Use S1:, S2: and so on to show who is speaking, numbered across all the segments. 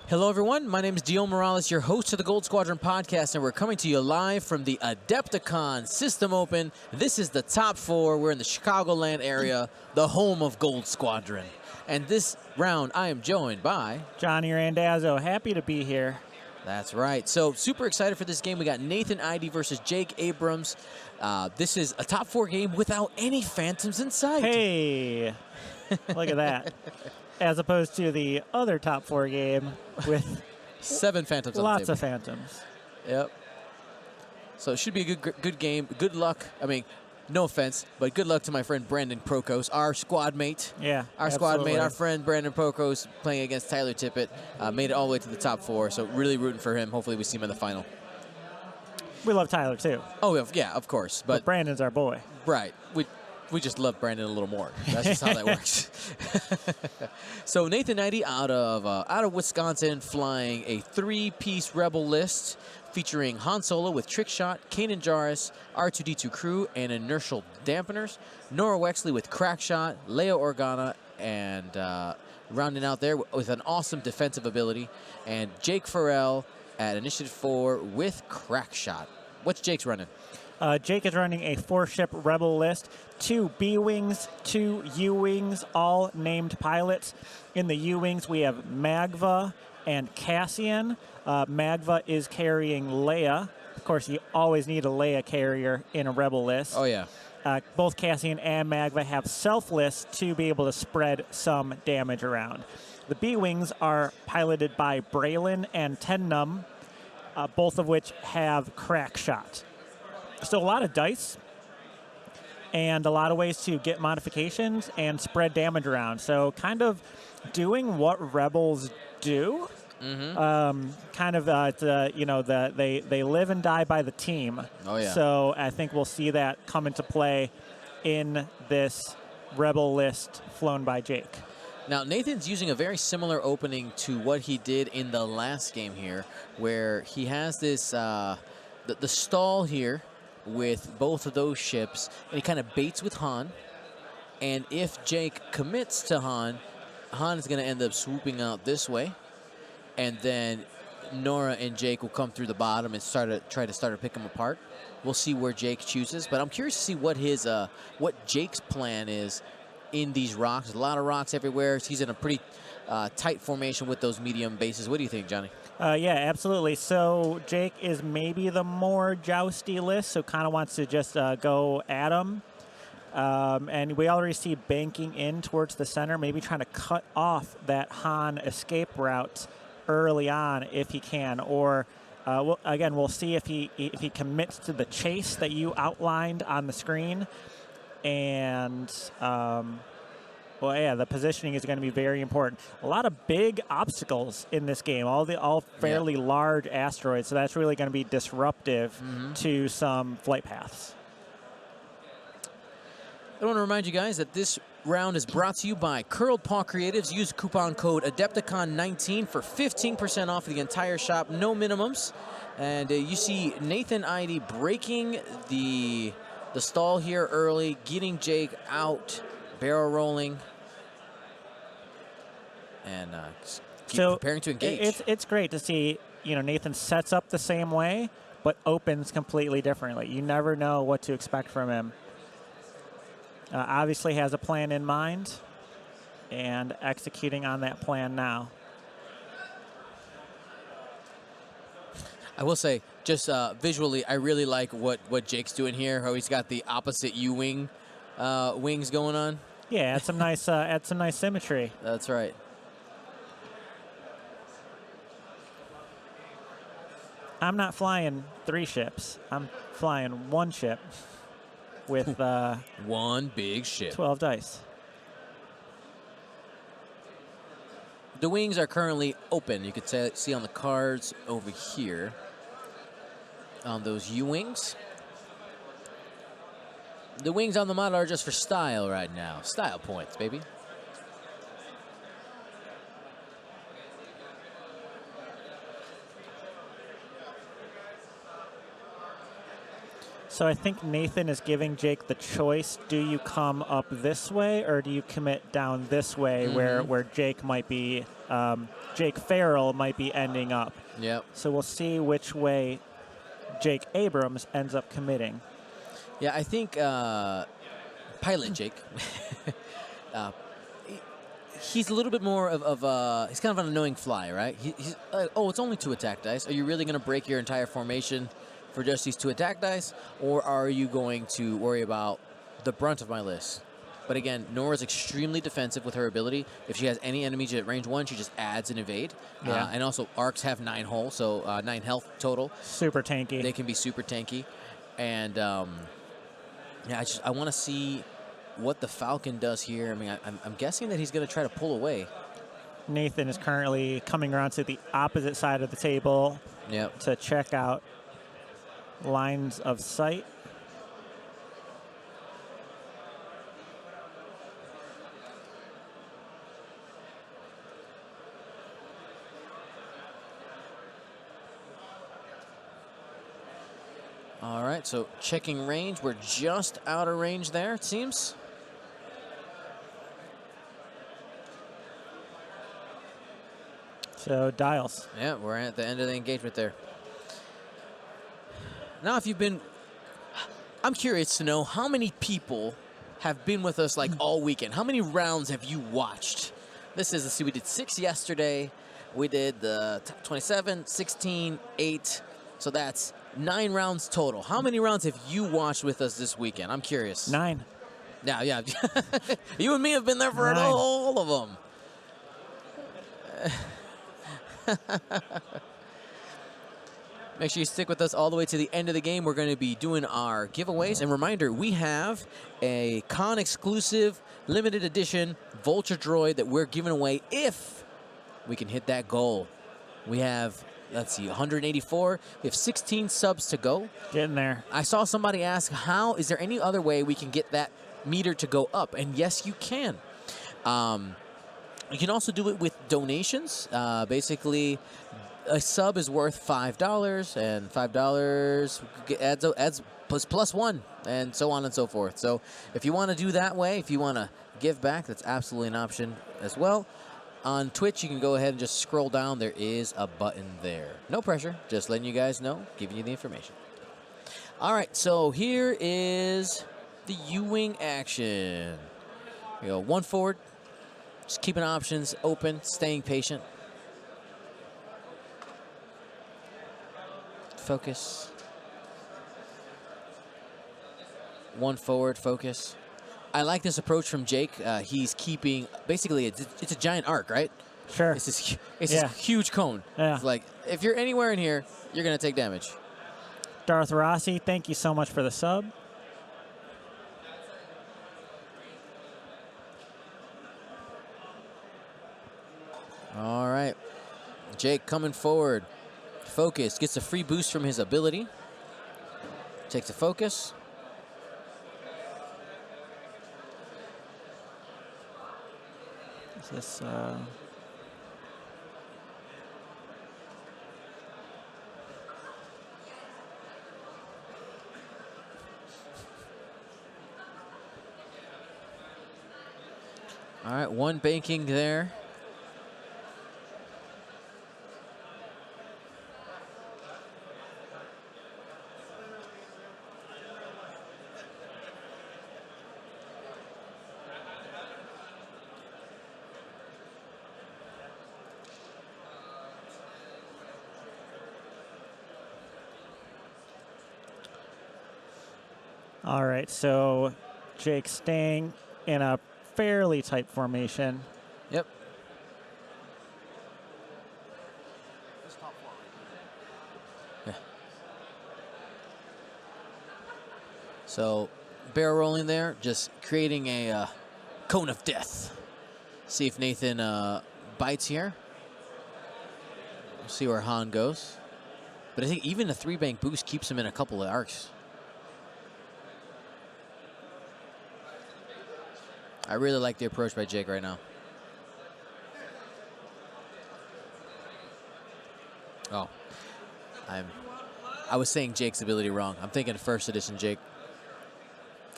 S1: Hello, everyone. My name is Dio Morales, your host of the Gold Squadron podcast, and we're coming to you live from the Adepticon System Open. This is the top four. We're in the Chicagoland area, the home of Gold Squadron. And this round, I am joined by
S2: Johnny Randazzo. Happy to be here.
S1: That's right. So super excited for this game. We got Nathan Eide versus Jake Abrams. This is a top four game without any phantoms in sight.
S2: Hey, look at that. As opposed to the other top four game with
S1: 7 phantoms on the
S2: lots
S1: table.
S2: of phantoms.
S1: Yep. So it should be a good game. Good luck. I mean, no offense, but good luck to my friend Brandon Prokos, our squad mate.
S2: Yeah,
S1: Our squad mate, our friend Brandon Prokos, playing against Tyler Tippett. Made it all the way to the top four, so really rooting for him. Hopefully we see him in the final.
S2: We love Tyler, too.
S1: Oh, yeah, of course.
S2: But Brandon's our boy.
S1: Right. We just love Brandon a little more. That's just how that works. So Nathan Eide out of Wisconsin, flying a 3-piece Rebel list featuring Han Solo with Trick Shot, Kanan Jarrus, R2-D2 crew, and inertial dampeners. Nora Wexley with Crack Shot, Leia Organa, and rounding out there with an awesome defensive ability, and Jake Farrell at Initiative 4 with Crack Shot. What's Jake's running?
S2: Jake is running a 4-ship Rebel list, 2 B-Wings, 2 U-Wings, all named pilots. In the U-Wings, we have Magva and Cassian. Magva is carrying Leia. Of course, you always need a Leia carrier in a Rebel list.
S1: Oh, yeah.
S2: Both Cassian and Magva have self-lists to be able to spread some damage around. The B-Wings are piloted by Braylon and Tennum, both of which have Crack Shot. So a lot of dice and a lot of ways to get modifications and spread damage around. So kind of doing what Rebels do. Mm-hmm. They live and die by the team.
S1: Oh, yeah.
S2: So I think we'll see that come into play in this Rebel list flown by Jake.
S1: Now, Nathan's using a very similar opening to what he did in the last game here, where he has this, the stall here with both of those ships, and he kind of baits with Han. And if Jake commits to Han, Han is going to end up swooping out this way, and then Nora and Jake will come through the bottom and try to pick them apart. We'll see where Jake chooses, but I'm curious to see what Jake's plan is in these rocks. There's a lot of rocks everywhere. He's in a pretty tight formation with those medium bases. What do you think, Johnny?
S2: Yeah, absolutely. So Jake is maybe the more jousty list, so kind of wants to just go at him. And we already see banking in towards the center, maybe trying to cut off that Han escape route early on if he can. Or, we'll see if he commits to the chase that you outlined on the screen. And, the positioning is going to be very important. A lot of big obstacles in this game, all fairly large asteroids, so that's really going to be disruptive to some flight paths.
S1: I want to remind you guys that this round is brought to you by Curled Paw Creatives. Use coupon code Adepticon19 for 15% off the entire shop, no minimums. And you see Nathan Eide breaking the stall here early, getting Jake out, barrel rolling, and preparing to engage.
S2: It's great to see, Nathan sets up the same way, but opens completely differently. You never know what to expect from him. Obviously has a plan in mind and executing on that plan now.
S1: I will say, just visually, I really like what Jake's doing here. How he's got the opposite U-wing wings going on.
S2: Yeah, add some nice symmetry.
S1: That's right.
S2: I'm not flying 3 ships. I'm flying 1 ship with
S1: 1 big ship.
S2: 12 dice.
S1: The wings are currently open. You could see on the cards over here on those U-wings. The wings on the model are just for style right now. Style points, baby.
S2: So I think Nathan is giving Jake the choice. Do you come up this way or do you commit down this way where Jake might be, Jake Farrell might be ending up?
S1: Yep.
S2: So we'll see which way Jake Abrams ends up committing.
S1: Yeah, I think Pilot Jake, he's a little bit more of he's kind of an annoying fly, right? He's oh, it's only 2 attack dice. Are you really going to break your entire formation for just these 2 attack dice, or are you going to worry about the brunt of my list? But again, Nora's extremely defensive with her ability. If she has any enemies at range 1, she just adds an evade.
S2: Yeah.
S1: And also, arcs have 9 hull, so 9 health total.
S2: Super tanky.
S1: They can be super tanky. And yeah, I want to see what the Falcon does here. I mean, I'm guessing that he's going to try to pull away.
S2: Nathan is currently coming around to the opposite side of the table to check out lines of sight.
S1: All right, so checking range. We're just out of range there, it seems.
S2: So dials.
S1: Yeah, we're at the end of the engagement there. Now, if you've been, I'm curious to know how many people have been with us like all weekend. How many rounds have you watched? This is, let's see, we did 6 yesterday. We did the 27, 16, 8. So that's 9 rounds total. How many rounds have you watched with us this weekend? I'm curious.
S2: 9.
S1: Yeah. You and me have been there for
S2: 9.
S1: all of them. Make sure you stick with us all the way to the end of the game. We're going to be doing our giveaways. And reminder, we have a con exclusive limited edition Vulture Droid that we're giving away if we can hit that goal. We have, let's see, 184. We have 16 subs to go.
S2: Getting there.
S1: I saw somebody ask, is there any other way we can get that meter to go up? And yes, you can. You can also do it with donations. Basically, a sub is worth $5, and $5 adds plus 1, and so on and so forth. So if you want to do that way, if you want to give back, that's absolutely an option as well. On Twitch, you can go ahead and just scroll down. There is a button there. No pressure, just letting you guys know, giving you the information. All right, so here is the U-Wing action. We go 1 forward, just keeping options open, staying patient. Focus. 1 forward, focus. I like this approach from Jake. He's keeping, basically, it's a giant arc, right?
S2: Sure.
S1: It's this huge cone.
S2: Yeah.
S1: It's like, if you're anywhere in here, you're going to take damage.
S2: Darth Rossi, thank you so much for the sub.
S1: All right. Jake coming forward. Focus. Gets a free boost from his ability. Takes a focus.
S2: Is this...
S1: All right, 1 banking there.
S2: All right, so Jake staying in a fairly tight formation.
S1: Yep. Yeah. So barrel rolling there, just creating a cone of death. See if Nathan bites here. We'll see where Han goes. But I think even a 3-bank boost keeps him in a couple of arcs. I really like the approach by Jake right now. Oh, I was saying Jake's ability wrong. I'm thinking first edition Jake.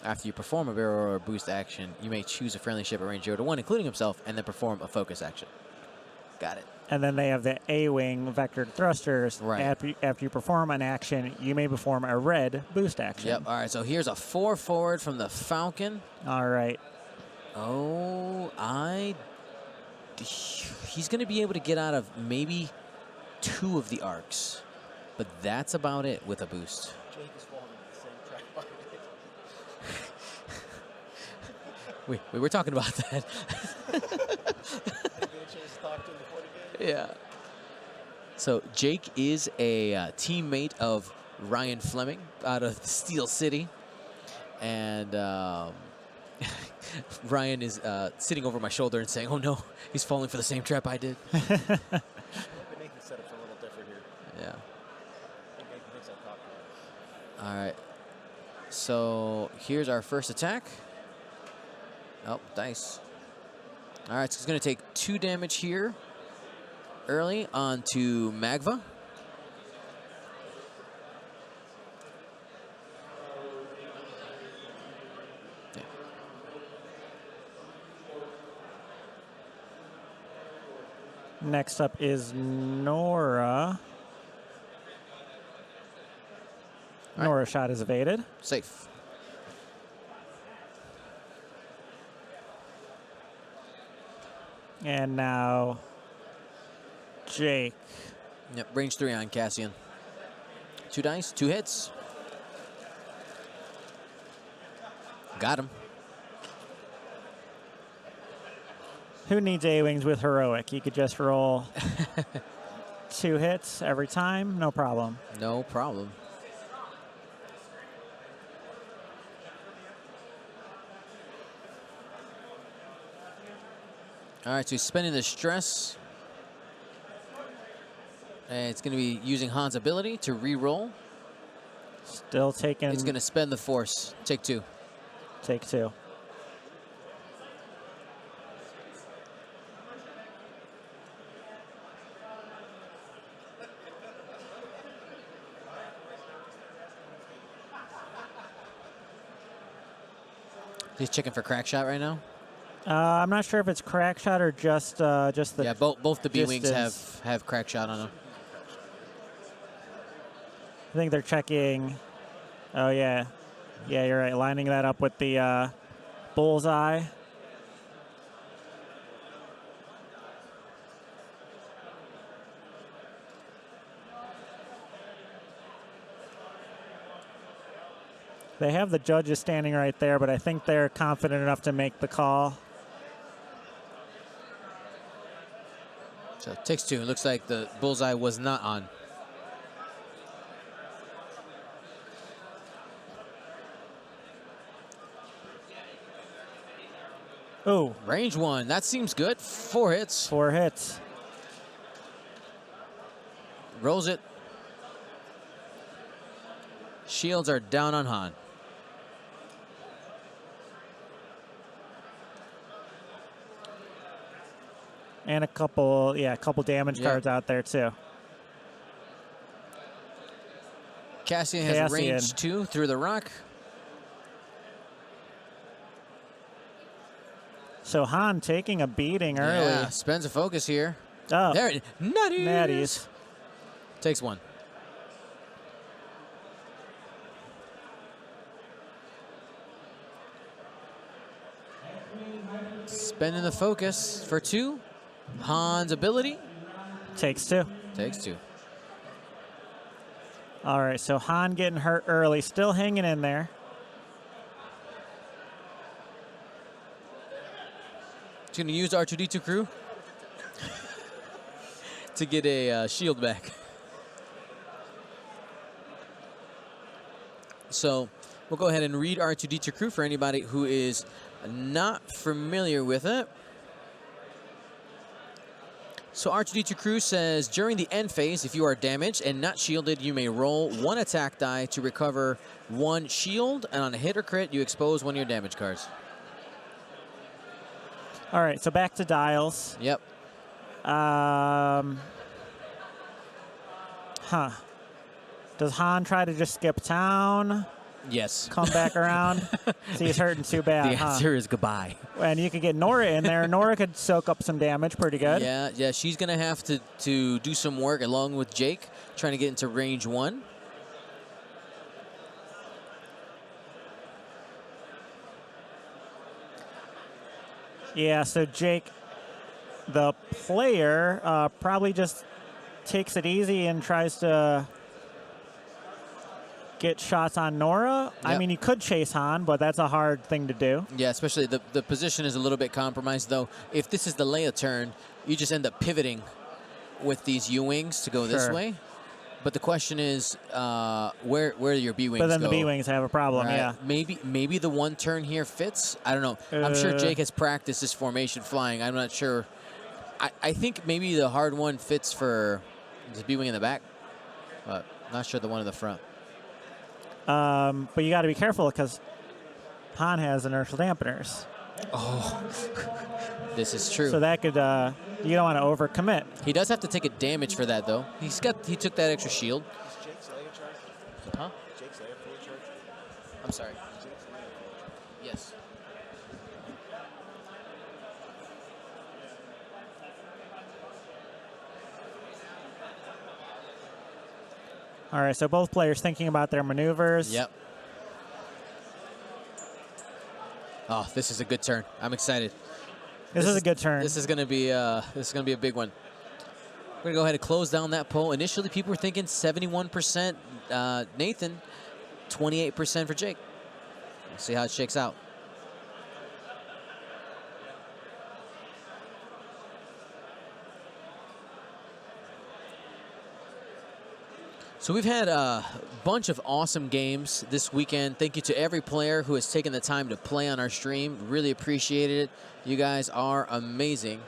S1: After you perform a barrel or boost action, you may choose a friendly ship at range 0 to 1, including himself, and then perform a focus action. Got it.
S2: And then they have the A-wing vectored thrusters.
S1: Right.
S2: After you perform an action, you may perform a red boost action.
S1: Yep. All right, so here's a 4 forward from the Falcon.
S2: All right.
S1: Oh, he's going to be able to get out of maybe 2 of the arcs, but that's about it with a boost.
S3: Jake is falling in the same trap I did.
S1: We were talking about that.
S3: Did you get a chance to talk to him before the game?
S1: Yeah. So Jake is a teammate of Ryan Fleming out of Steel City, and Ryan is sitting over my shoulder and saying, "Oh no, he's falling for the same trap I did."
S3: Nathan set up a little different here.
S1: Yeah.
S3: I think Nathan thinks I talked to him.
S1: All right. So here's our first attack. Oh, dice. All right, so he's going to take 2 damage here early onto Magva. Yeah.
S2: Next up is Nora.
S1: All right.
S2: Nora shot is evaded.
S1: Safe.
S2: And now Jake.
S1: Yep, range 3 on Cassian. 2 dice, 2 hits. Got him.
S2: Who needs A-wings with heroic? You could just roll 2 hits every time, no problem.
S1: No problem. All right, so he's spending the stress. And it's going to be using Han's ability to re-roll.
S2: Still taking.
S1: He's going to spend the force. Take 2.
S2: Take 2.
S1: He's checking for crack shot right now.
S2: I'm not sure if it's crack shot or just the.
S1: Yeah, both the B-wings
S2: distance.
S1: have crack shot on them.
S2: I think they're checking. Oh yeah, yeah, you're right. Lining that up with the bullseye. They have the judges standing right there, but I think they're confident enough to make the call.
S1: So it takes 2. It looks like the bullseye was not on.
S2: Ooh,
S1: Range 1. That seems good. 4 hits.
S2: 4 hits.
S1: Rolls it. Shields are down on Han.
S2: And a couple damage cards out there too.
S1: Cassian has range 2 through the rock.
S2: So Han taking a beating early.
S1: Yeah, spends a focus here.
S2: Oh,
S1: There it Natties.
S2: natties.
S1: Takes 1. Spending the focus for 2. Han's ability.
S2: Takes 2.
S1: Takes 2.
S2: All right, so Han getting hurt early, still hanging in there.
S1: He's going to use R2-D2 crew to get a shield back. So we'll go ahead and read R2-D2 crew for anybody who is not familiar with it. So R2-D2 crew says, during the end phase, if you are damaged and not shielded, you may roll 1 attack die to recover 1 shield, and on a hit or crit, you expose 1 of your damage cards.
S2: All right, so back to dials.
S1: Yep.
S2: Does Han try to just skip town?
S1: Yes.
S2: Come back around? See, he's hurting too bad,
S1: The
S2: huh?
S1: answer is goodbye.
S2: And you could get Nora in there. Nora could soak up some damage pretty good.
S1: Yeah, she's going to have to do some work along with Jake, trying to get into range 1.
S2: Yeah, so Jake, the player, probably just takes it easy and tries to get shots on Nora.
S1: Yep.
S2: I mean, you could chase Han, but that's a hard thing to do.
S1: Yeah, especially the position is a little bit compromised, though. If this is the Leia turn, you just end up pivoting with these U-Wings to go this
S2: Sure.
S1: way. But the question is, where your B-Wings go?
S2: But then the B-Wings have a problem,
S1: Right.
S2: yeah.
S1: Maybe the one turn here fits. I don't know. I'm sure Jake has practiced this formation flying. I'm not sure. I think maybe the hard one fits for the B-Wing in the back, but not sure the one in the front.
S2: But you got to be careful because Han has inertial dampeners.
S1: Oh, this is true.
S2: So that could, you don't want to overcommit.
S1: He does have to take a damage for that, though. He took that extra shield.
S3: Is Jake's Leia charged?
S1: Huh?
S3: Jake's Leia fully charged?
S1: I'm sorry.
S3: Is Jake's Leia fully charged?
S1: Yes.
S2: All right, so both players thinking about their maneuvers.
S1: Yep. Oh, this is a good turn. I'm excited.
S2: This is a good turn.
S1: This is gonna be a big one. We're gonna go ahead and close down that poll. Initially, people were thinking 71% Nathan, 28% for Jake. We'll see how it shakes out. So we've had a bunch of awesome games this weekend. Thank you to every player who has taken the time to play on our stream. Really appreciated it. You guys are amazing.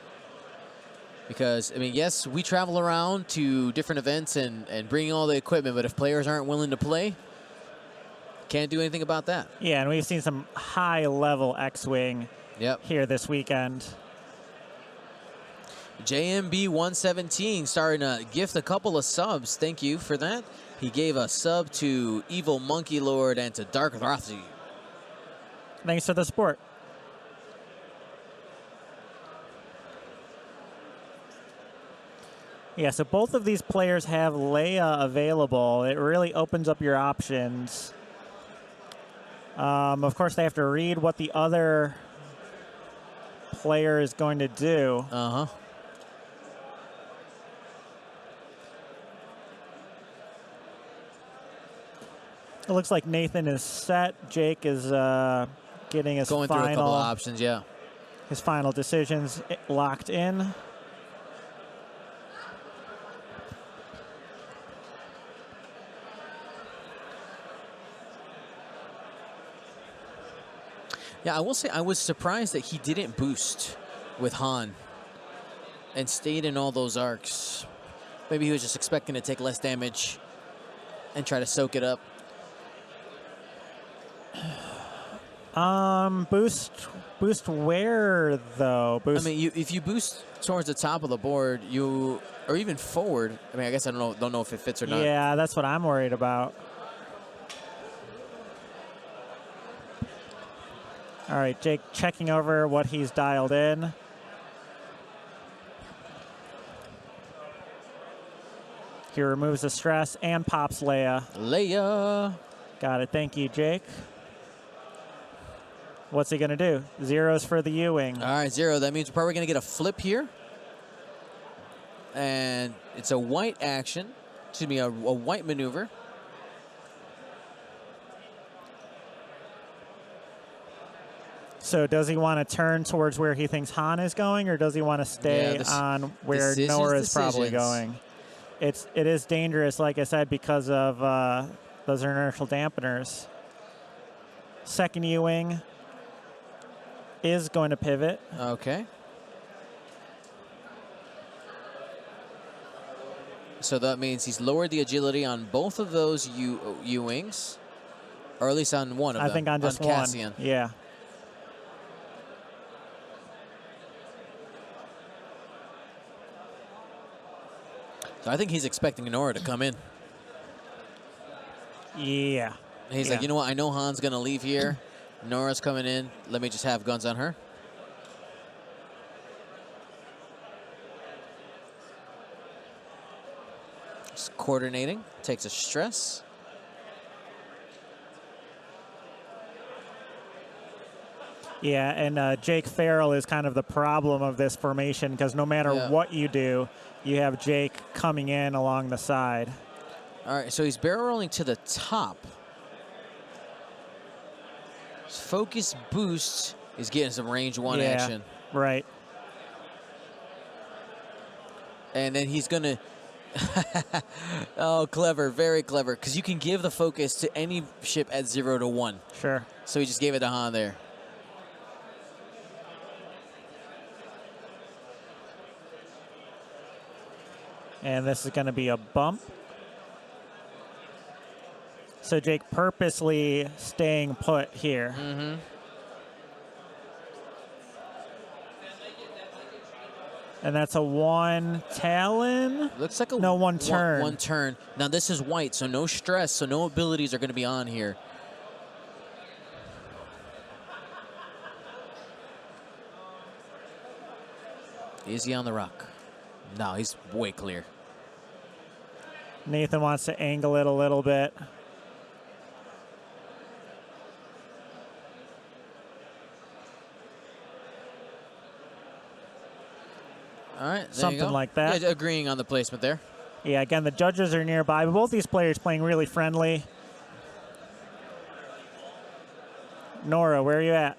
S1: Because, I mean, yes, we travel around to different events and bring all the equipment, but if players aren't willing to play, can't do anything about that.
S2: Yeah, and we've seen some high-level X-Wing here this weekend.
S1: JMB 117 starting to gift a couple of subs. Thank you for that. He gave a sub to Evil Monkey Lord and to Dark Rathi.
S2: Thanks for the support. Yeah, so both of these players have Leia available. It really opens up your options. Of course, they have to read what the other player is going to do.
S1: Uh-huh.
S2: It looks like Nathan is set. Jake is getting his
S1: Going through a couple
S2: final
S1: of options, yeah.
S2: his final decisions locked in.
S1: Yeah, I will say I was surprised that he didn't boost with Han and stayed in all those arcs. Maybe he was just expecting to take less damage and try to soak it up.
S2: Boost where though? Boost.
S1: I mean, if you boost towards the top of the board, or even forward. I mean, I guess I don't know if it fits or not.
S2: Yeah, that's what I'm worried about. All right, Jake checking over what he's dialed in. He removes the stress and pops Leia.
S1: Leia.
S2: Got it. Thank you, Jake. What's he going to do? Zeros for the U-Wing.
S1: All right, 0. That means we're probably going to get a flip here. And it's a white action. Excuse me, a white maneuver.
S2: So does he want to turn towards where he thinks Han is going, or does he want to stay on where Nora is probably going? It is dangerous, like I said, because of those inertial dampeners. Second U-Wing is going to pivot.
S1: Okay. So that means he's lowered the agility on both of those U-Wings, or at least on one of them.
S2: I think on just
S1: Cassian.
S2: one. Yeah.
S1: So I think he's expecting Nora to come in.
S2: Yeah.
S1: He's like, you know what? I know Han's going to leave here. Nora's coming in. Let me just have guns on her. Just coordinating. Takes a stress.
S2: Yeah, and Jake Farrell is kind of the problem of this formation because no matter what you do, you have Jake coming in along the side.
S1: All right, so he's barrel rolling to the top. His focus boost is getting some range 1 action.
S2: Right.
S1: And then he's going to... Oh, clever, very clever. Because you can give the focus to any ship at 0 to 1.
S2: Sure.
S1: So he just gave it to Han there.
S2: And this is going to be a bump. So Jake purposely staying put here.
S1: Mm-hmm.
S2: And that's a 1 Talon?
S1: Looks like a...
S2: No, 1 turn.
S1: One turn. Now, this is white, so no stress, so no abilities are going to be on here. Is he on the rock? No, he's way clear.
S2: Nathan wants to angle it a little bit.
S1: All right, there
S2: Something
S1: you go.
S2: like that.
S1: Yeah, agreeing on the placement there.
S2: Yeah, again, the judges are nearby, but both these players playing really friendly. Nora, where are you at?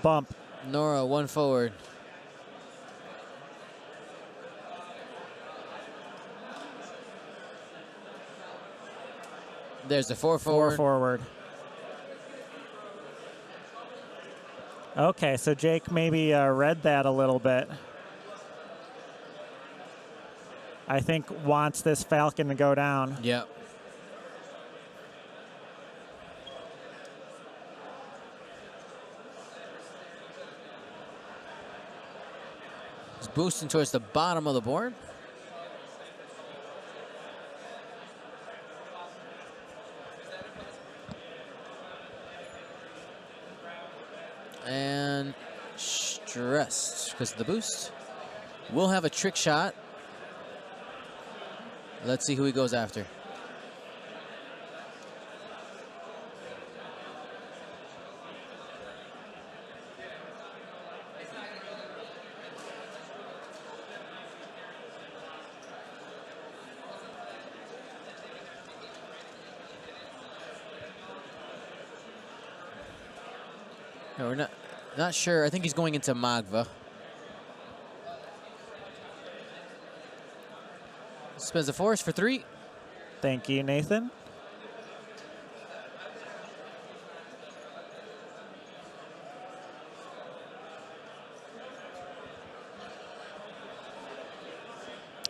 S2: Bump.
S1: Nora, 1 forward. There's the 4 forward.
S2: 4 forward. Okay, so Jake maybe read that a little bit. I think wants this Falcon to go down.
S1: Yep. He's boosting towards the bottom of the board. And stressed because of the boost. We'll have a trick shot. Let's see who he goes after. No, we're not sure. I think he's going into Magva. Spends a force for 3.
S2: Thank you, Nathan.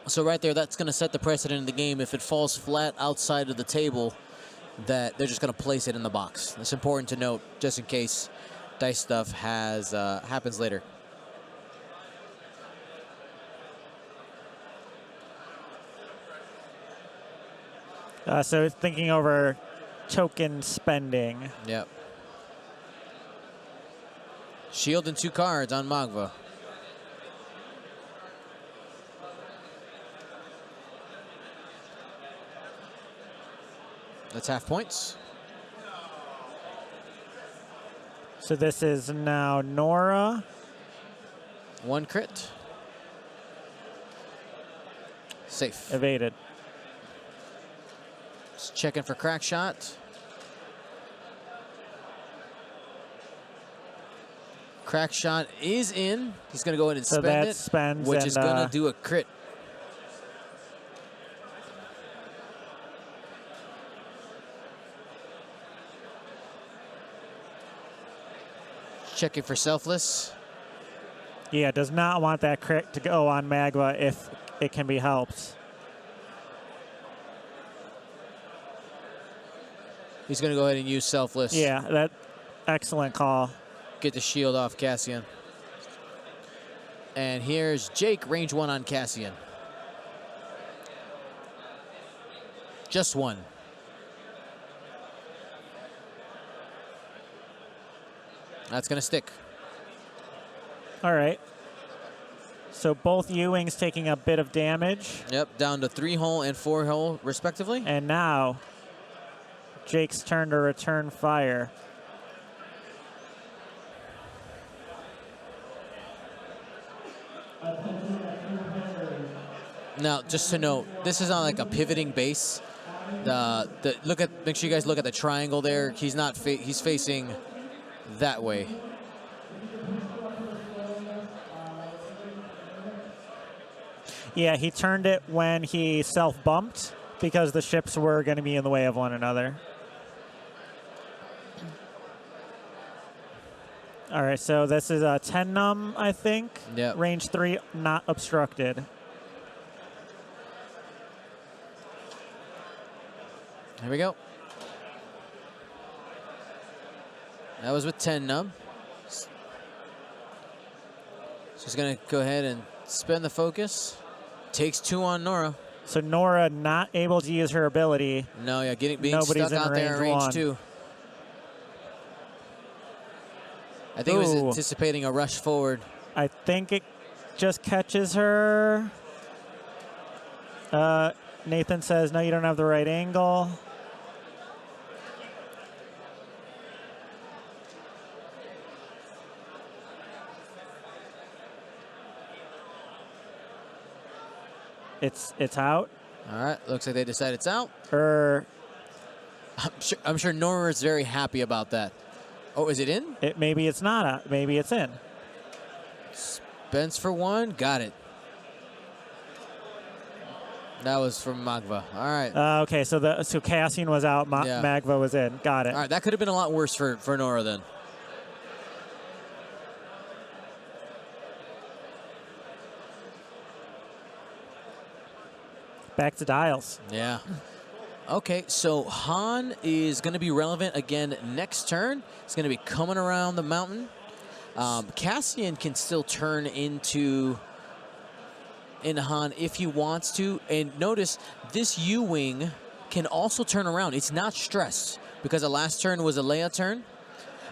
S1: So right there, that's going to set the precedent in the game. If it falls flat outside of the table, that they're just going to place it in the box. It's important to note, just in case dice stuff happens later.
S2: So thinking over token spending.
S1: Yep. Shield and 2 cards on Magva. That's half points.
S2: So this is now Nora.
S1: 1 crit. Safe.
S2: Evaded.
S1: Just checking for crack shot. Crack shot is in. He's going to go ahead and
S2: So
S1: spend
S2: that
S1: it,
S2: spends
S1: which
S2: and,
S1: is going to do a crit. Checking for selfless.
S2: Yeah, does not want that crit to go on Magva if it can be helped.
S1: He's going to go ahead and use selfless.
S2: Yeah, that excellent call.
S1: Get the shield off Cassian. And here's Jake, range 1 on Cassian. Just 1. That's going to stick.
S2: All right. So both U-Wings taking a bit of damage.
S1: Yep, down to 3-hull and 4-hull, respectively.
S2: And now, Jake's turn to return fire.
S1: Now, just to note, this is on like a pivoting base. Make sure you guys look at the triangle there. He's not. He's facing that way.
S2: Yeah, he turned it when he self-bumped because the ships were going to be in the way of one another. All right, so this is a 10 num, I think.
S1: Yep.
S2: Range 3, not obstructed.
S1: Here we go. That was with 10 num. So he's going to go ahead and spend the focus. Takes 2 on Nora.
S2: So Nora not able to use her ability.
S1: No, yeah, being
S2: Nobody's
S1: stuck
S2: in
S1: out there in range
S2: 1.
S1: 2. I think he was anticipating a rush forward.
S2: I think it just catches her. Nathan says, no, you don't have the right angle. It's out.
S1: All right, looks like they decide it's out.
S2: Or
S1: I'm sure Nora is very happy about that. Oh, is it in?
S2: Maybe it's not out. Maybe it's in.
S1: Spence for 1. Got it. That was from Magva. All right.
S2: Okay, so Cassian was out.
S1: Yeah.
S2: Magva was in. Got it.
S1: All right, that could have been a lot worse for Nora then.
S2: Back to dials.
S1: Yeah. Okay, so Han is going to be relevant again next turn. He's going to be coming around the mountain. Cassian can still turn into Han if he wants to. And notice, this U-Wing can also turn around. It's not stressed because the last turn was a Leia turn.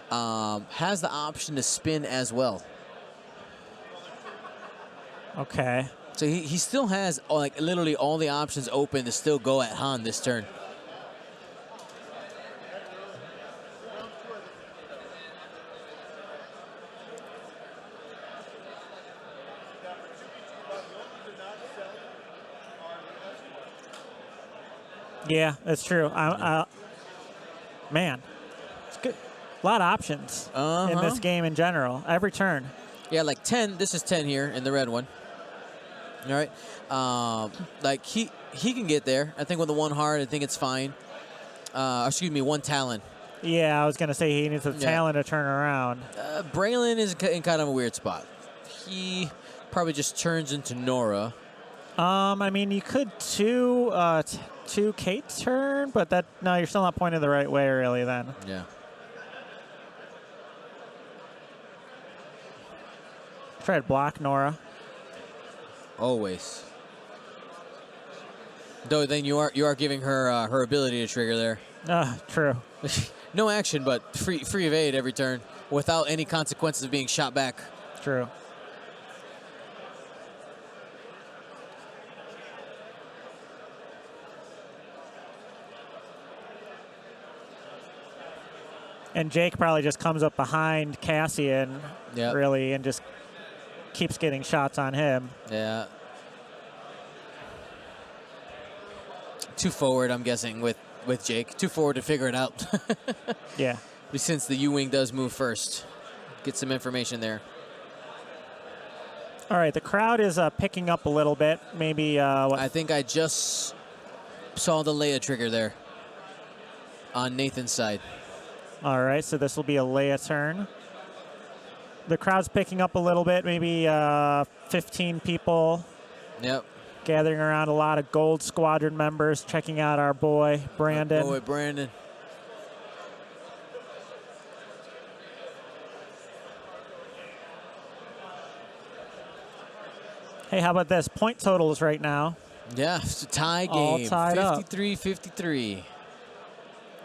S1: Has the option to spin as well.
S2: Okay.
S1: So he still has like literally all the options open to still go at Han this turn.
S2: Yeah, that's true. Man, it's good. A lot of options in this game in general. Every turn.
S1: Yeah, like 10. This is 10 here in the red one. All right. Like he can get there. I think with the 1 hard, I think it's fine. Excuse me, 1 talon.
S2: Yeah, I was gonna say he needs a talent to turn around.
S1: Braylon is in kind of a weird spot. He probably just turns into Nora.
S2: I mean, you could two Kate's turn, but no, you're still not pointing the right way, really. Then.
S1: Yeah.
S2: Try to block Nora.
S1: Always. Though then you are giving her her ability to trigger there.
S2: True.
S1: No action, but free evade every turn without any consequences of being shot back.
S2: True. And Jake probably just comes up behind Cassian, really, and just keeps getting shots on him.
S1: Yeah. Too forward, I'm guessing, with Jake. Too forward to figure it out.
S2: Yeah.
S1: But since the U-Wing does move first, get some information there.
S2: All right, the crowd is picking up a little bit. Maybe,
S1: I think I just saw the Leia trigger there on Nathan's side.
S2: All right, so this will be a Leia turn. The crowd's picking up a little bit, maybe 15 people.
S1: Yep.
S2: Gathering around, a lot of Gold Squadron members checking out our boy, Brandon.
S1: Our boy, Brandon.
S2: Hey, how about this? Point totals right now.
S1: Yeah, it's a tie game.
S2: All tied up.
S1: 53-53.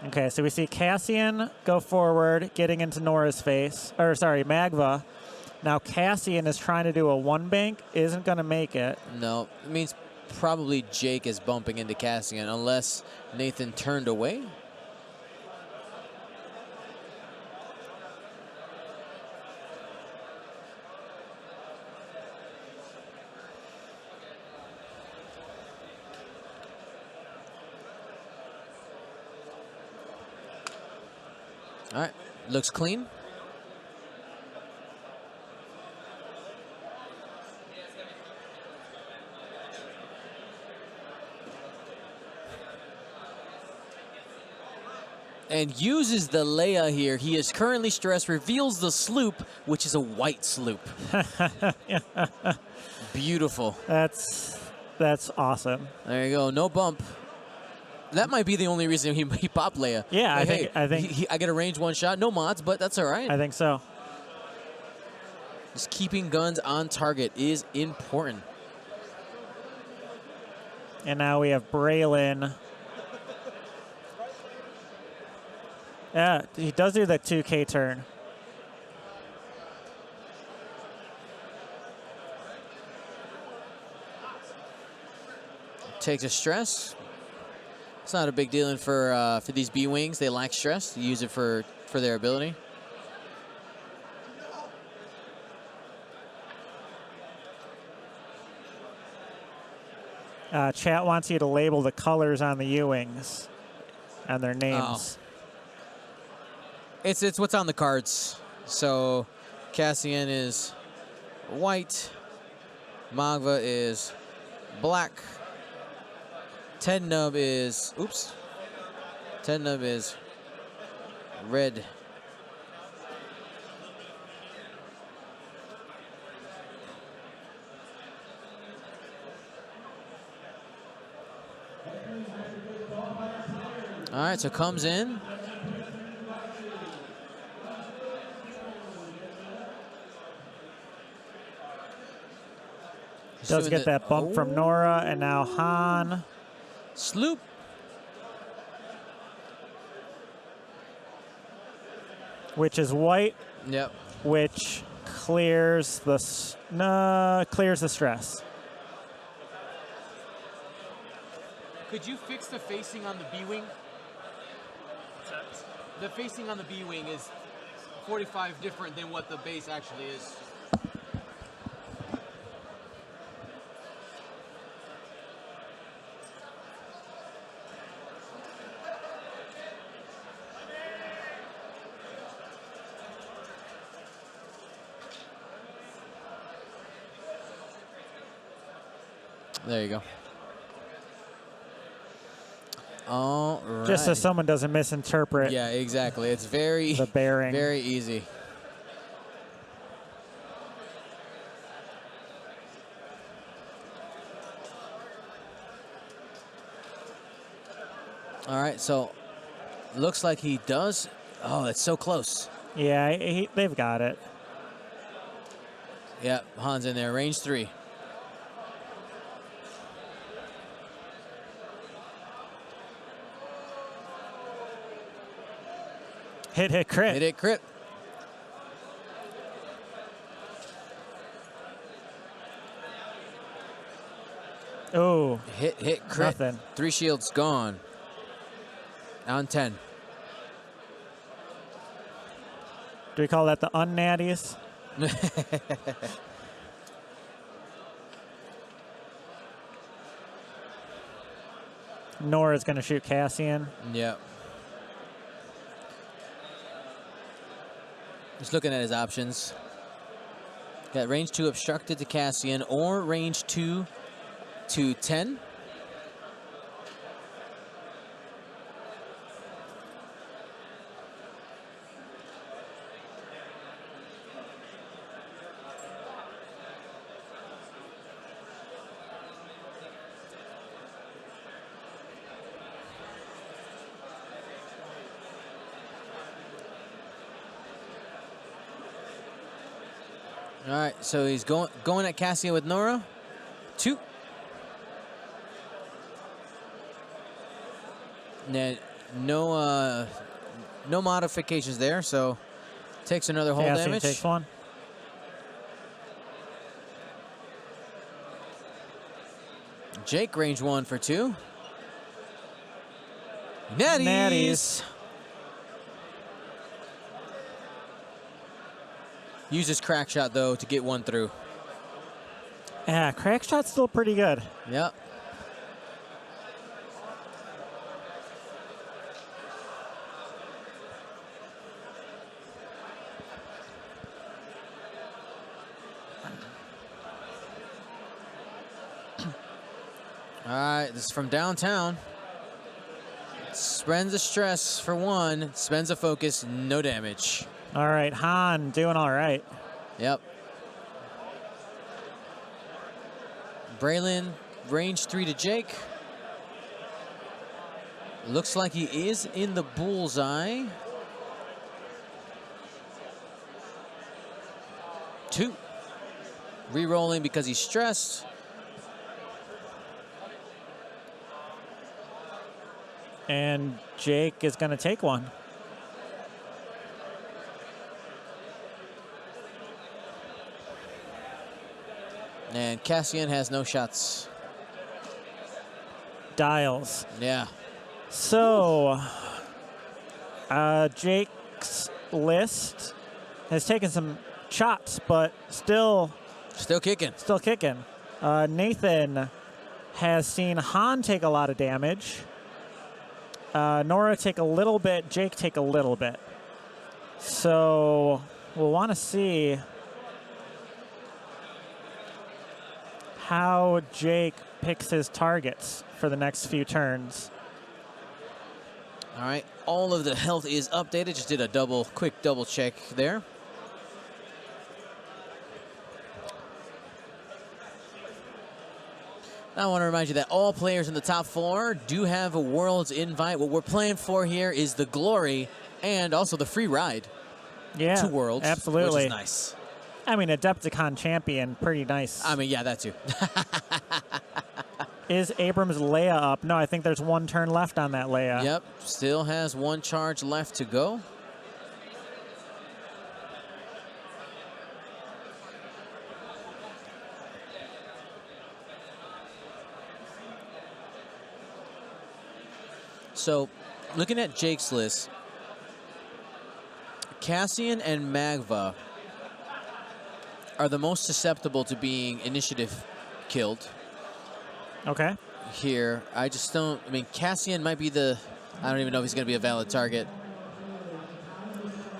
S2: Okay, so we see Cassian go forward, getting into Nora's face. Or, sorry, Magva. Now Cassian is trying to do a one bank, isn't going to make it.
S1: No, it means probably Jake is bumping into Cassian unless Nathan turned away. All right, looks clean. And uses the Leia here. He is currently stressed, reveals the sloop, which is a white sloop. Beautiful.
S2: That's awesome.
S1: There you go, no bump. That might be the only reason he popped Leia.
S2: Yeah,
S1: Like,
S2: I think
S1: I get a range one shot, no mods, but that's all right.
S2: I think so.
S1: Just keeping guns on target is important.
S2: And now we have Braylon. Yeah, he does do the 2K turn.
S1: Takes a stress. It's not a big deal for these B-Wings. They lack stress. You use it for their ability.
S2: Chat wants you to label the colors on the U-Wings and their names.
S1: Oh. It's what's on the cards. So Cassian is white. Magva is black. Tednub is Tednub is red. All right, so comes in.
S2: Does get that bump from Nora, and now Han.
S1: Sloop.
S2: Which is white.
S1: Yep.
S2: Which clears the stress.
S1: Could you fix the facing on the B-Wing? The facing on the B-Wing is 45 different than what the base actually is. There you go. All right.
S2: Just so someone doesn't misinterpret.
S1: Yeah, exactly. It's very
S2: the bearing.
S1: Very easy. All right, so looks like he does. Oh, it's so close.
S2: Yeah, they've got it.
S1: Yeah, Han's in there. Range 3.
S2: Hit, crit.
S1: Hit, crit.
S2: Oh.
S1: Hit, crit.
S2: Nothing.
S1: 3 shields gone. On 10.
S2: Do we call that the unnatties? Nora's going to shoot Cassian.
S1: Yep. Just looking at his options. Got range 2 obstructed to Cassian or range 2 to 10. All right, so he's going at Cassian with Nora. 2. And then no modifications there, so takes another hull
S2: Cassian
S1: damage.
S2: takes one.
S1: Jake range 1 for 2. Natties. Uses crack shot though to get one through.
S2: Yeah, crack shot's still pretty good.
S1: Yep. All right, this is from downtown. Spends a stress for 1, spends a focus, no damage.
S2: All right, Han doing all right.
S1: Yep. Braylon, range 3 to Jake. Looks like he is in the bullseye. 2. Re-rolling because he's stressed.
S2: And Jake is going to take one.
S1: And Cassian has no shots.
S2: Dials.
S1: Yeah.
S2: So, Jake's list has taken some shots, but still
S1: kicking.
S2: Still kicking. Nathan has seen Han take a lot of damage. Nora take a little bit. Jake take a little bit. So we'll want to see how Jake picks his targets for the next few turns.
S1: All right, all of the health is updated. Just did a quick double check there. I want to remind you that all players in the top 4 do have a Worlds invite. What we're playing for here is the glory and also the free ride to Worlds.
S2: Absolutely.
S1: Which is nice.
S2: I mean, Adepticon champion, pretty nice.
S1: I mean, yeah, that too.
S2: Is Abrams Leia up? No, I think there's 1 turn left on that Leia.
S1: Yep, still has 1 charge left to go. So, looking at Jake's list, Cassian and Magva are the most susceptible to being initiative killed.
S2: Okay.
S1: Here, I just don't. I mean, Cassian might be I don't even know if he's going to be a valid target.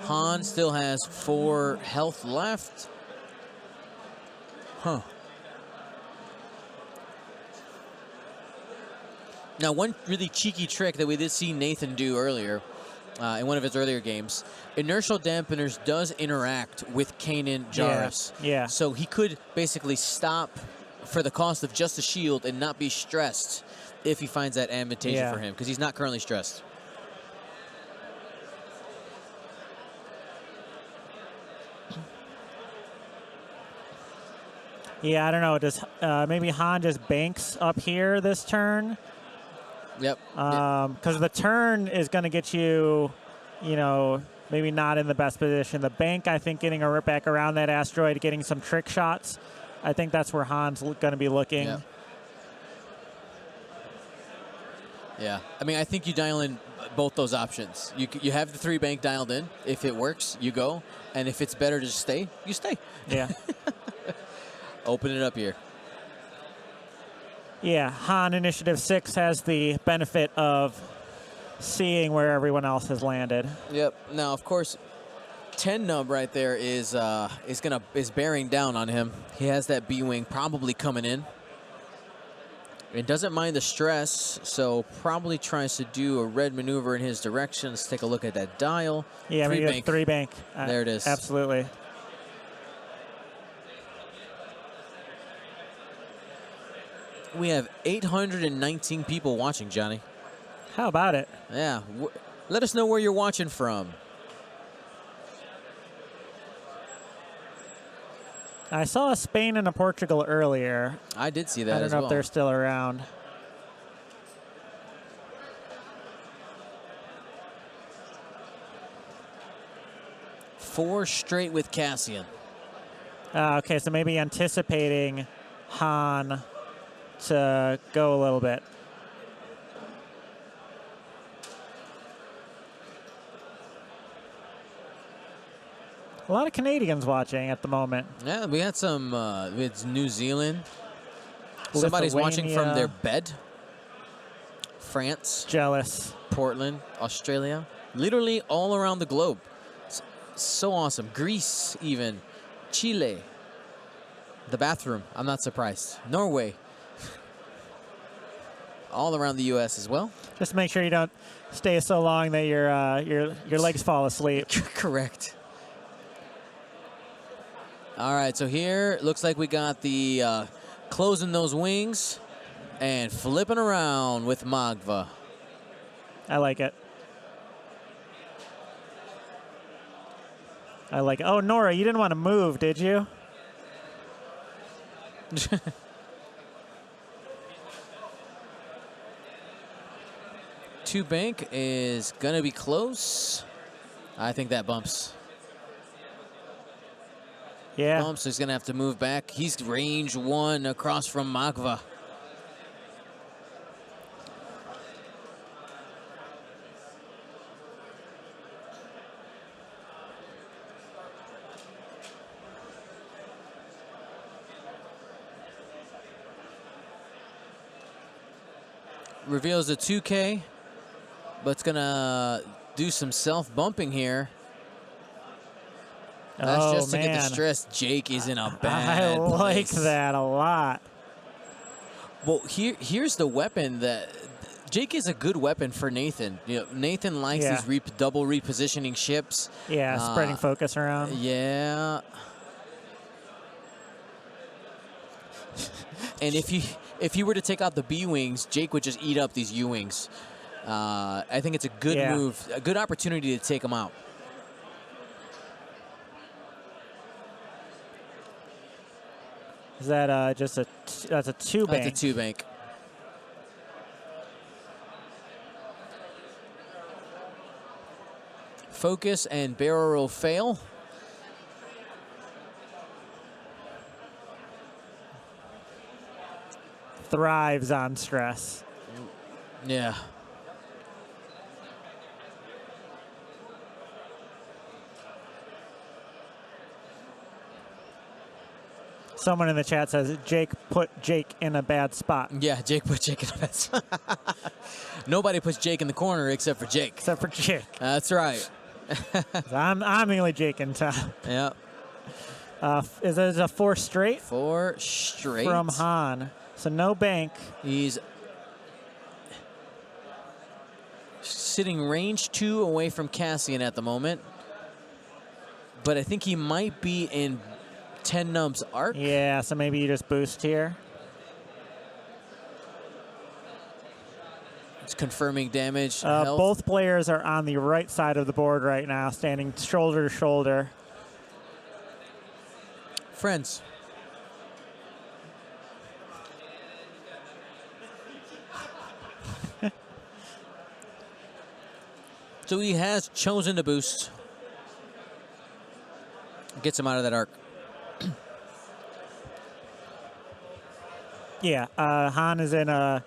S1: Han still has 4 health left. Huh. Now, one really cheeky trick that we did see Nathan do earlier in one of his earlier games, inertial dampeners does interact with Kanan Jarrus.
S2: Yeah.
S1: So he could basically stop for the cost of just a shield and not be stressed if he finds that advantageous for him, because he's not currently stressed.
S2: Yeah, I don't know. Does maybe Han just banks up here this turn?
S1: Yep.
S2: Because the turn is going to get you, maybe not in the best position. The bank, I think, getting a rip back around that asteroid, getting some trick shots. I think that's where Han's going to be looking.
S1: Yep. Yeah. I mean, I think you dial in both those options. You have the 3 bank dialed in. If it works, you go. And if it's better to just stay, you stay.
S2: Yeah.
S1: Open it up here.
S2: Yeah, Han Initiative 6 has the benefit of seeing where everyone else has landed.
S1: Yep. Now, of course, 10 nub right there is bearing down on him. He has that B-wing probably coming in. It doesn't mind the stress, so probably tries to do a red maneuver in his direction. Let's take a look at that dial.
S2: Yeah, maybe a 3 bank.
S1: There it is.
S2: Absolutely.
S1: We have 819 people watching, Johnny.
S2: How about it?
S1: Yeah. Let us know where you're watching from.
S2: I saw a Spain and a Portugal earlier.
S1: I did see that
S2: I don't
S1: as
S2: know
S1: well.
S2: if they're still around.
S1: 4 straight with Cassian.
S2: Okay, so maybe anticipating Han to go a little bit. A lot of Canadians watching at the moment.
S1: Yeah, we had some. It's New Zealand. Somebody's watching from their bed. France,
S2: Jealous.
S1: Portland, Australia, literally all around the globe. So awesome. Greece, even Chile. The bathroom. I'm not surprised. Norway. All around the U.S. as well.
S2: Just make sure you don't stay so long that your legs fall asleep.
S1: Correct. All right, so here looks like we got the closing those wings and flipping around with Magva.
S2: I like it. I like it. Oh, Nora, you didn't want to move, did you?
S1: Two bank is going to be close. I think that bumps.
S2: Yeah.
S1: Bumps, so he's going to have to move back. He's range 1 across from Magva. Reveals a 2K, but it's going to do some self-bumping here. That's just to get the stress. Jake is in a bad
S2: I like
S1: place.
S2: that a lot.
S1: Well, here's the weapon that Jake is a good weapon for Nathan. You know, Nathan likes these double repositioning ships.
S2: Yeah, spreading focus around.
S1: Yeah. And if he were to take out the B wings, Jake would just eat up these U wings. I think it's a good move, a good opportunity to take them out.
S2: Is that that's a 2 bank?
S1: That's a 2 bank. Focus and barrel roll fail.
S2: Thrives on stress.
S1: Yeah.
S2: Someone in the chat says Jake put Jake in a bad spot.
S1: Yeah, Jake put Jake in a bad spot. Nobody puts Jake in the corner except for Jake.
S2: Except for Jake.
S1: That's right.
S2: I'm the only Jake in town.
S1: Yeah.
S2: Is it a 4 straight?
S1: 4 straight.
S2: From Han. So no bank.
S1: He's sitting range 2 away from Cassian at the moment. But I think he might be in 10 nubs arc.
S2: Yeah, so maybe you just boost here.
S1: It's confirming damage.
S2: Both players are on the right side of the board right now, standing shoulder to shoulder.
S1: Friends. So he has chosen to boost. Gets him out of that arc.
S2: Yeah, Han is in a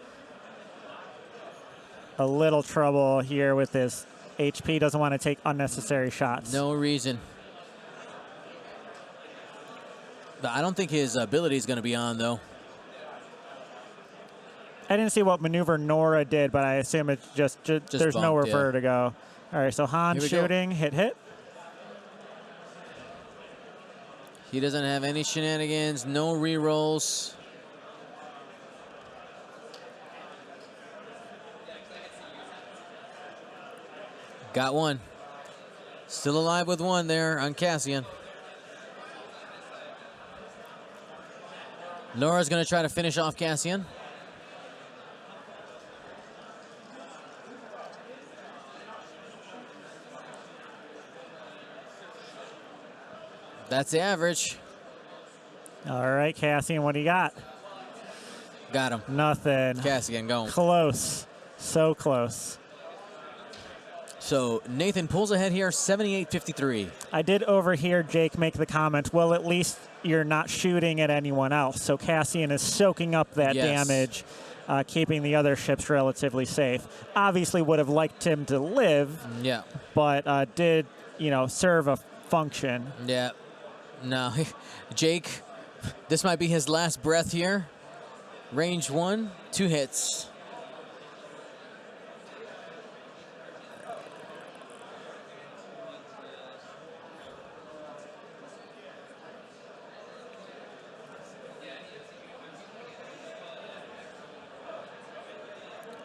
S2: little trouble here with his HP. Doesn't want to take unnecessary shots.
S1: No reason. But I don't think his ability is going to be on, though.
S2: I didn't see what maneuver Nora did, but I assume it's just there's
S1: bumped,
S2: nowhere for her to go. All right, so Han shooting, hit.
S1: He doesn't have any shenanigans, no rerolls. Got one. Still alive with one there on Cassian. Nora's going to try to finish off Cassian. That's the average.
S2: All right, Cassian, what do you got?
S1: Got him.
S2: Nothing.
S1: Cassian going.
S2: Close. So close.
S1: So Nathan pulls ahead here, 78-53.
S2: I did overhear Jake make the comment, well, at least you're not shooting at anyone else. So Cassian is soaking up that damage, keeping the other ships relatively safe. Obviously would have liked him to live, but did, serve a function.
S1: Yeah. No, Jake, this might be his last breath here. Range 1, 2 hits.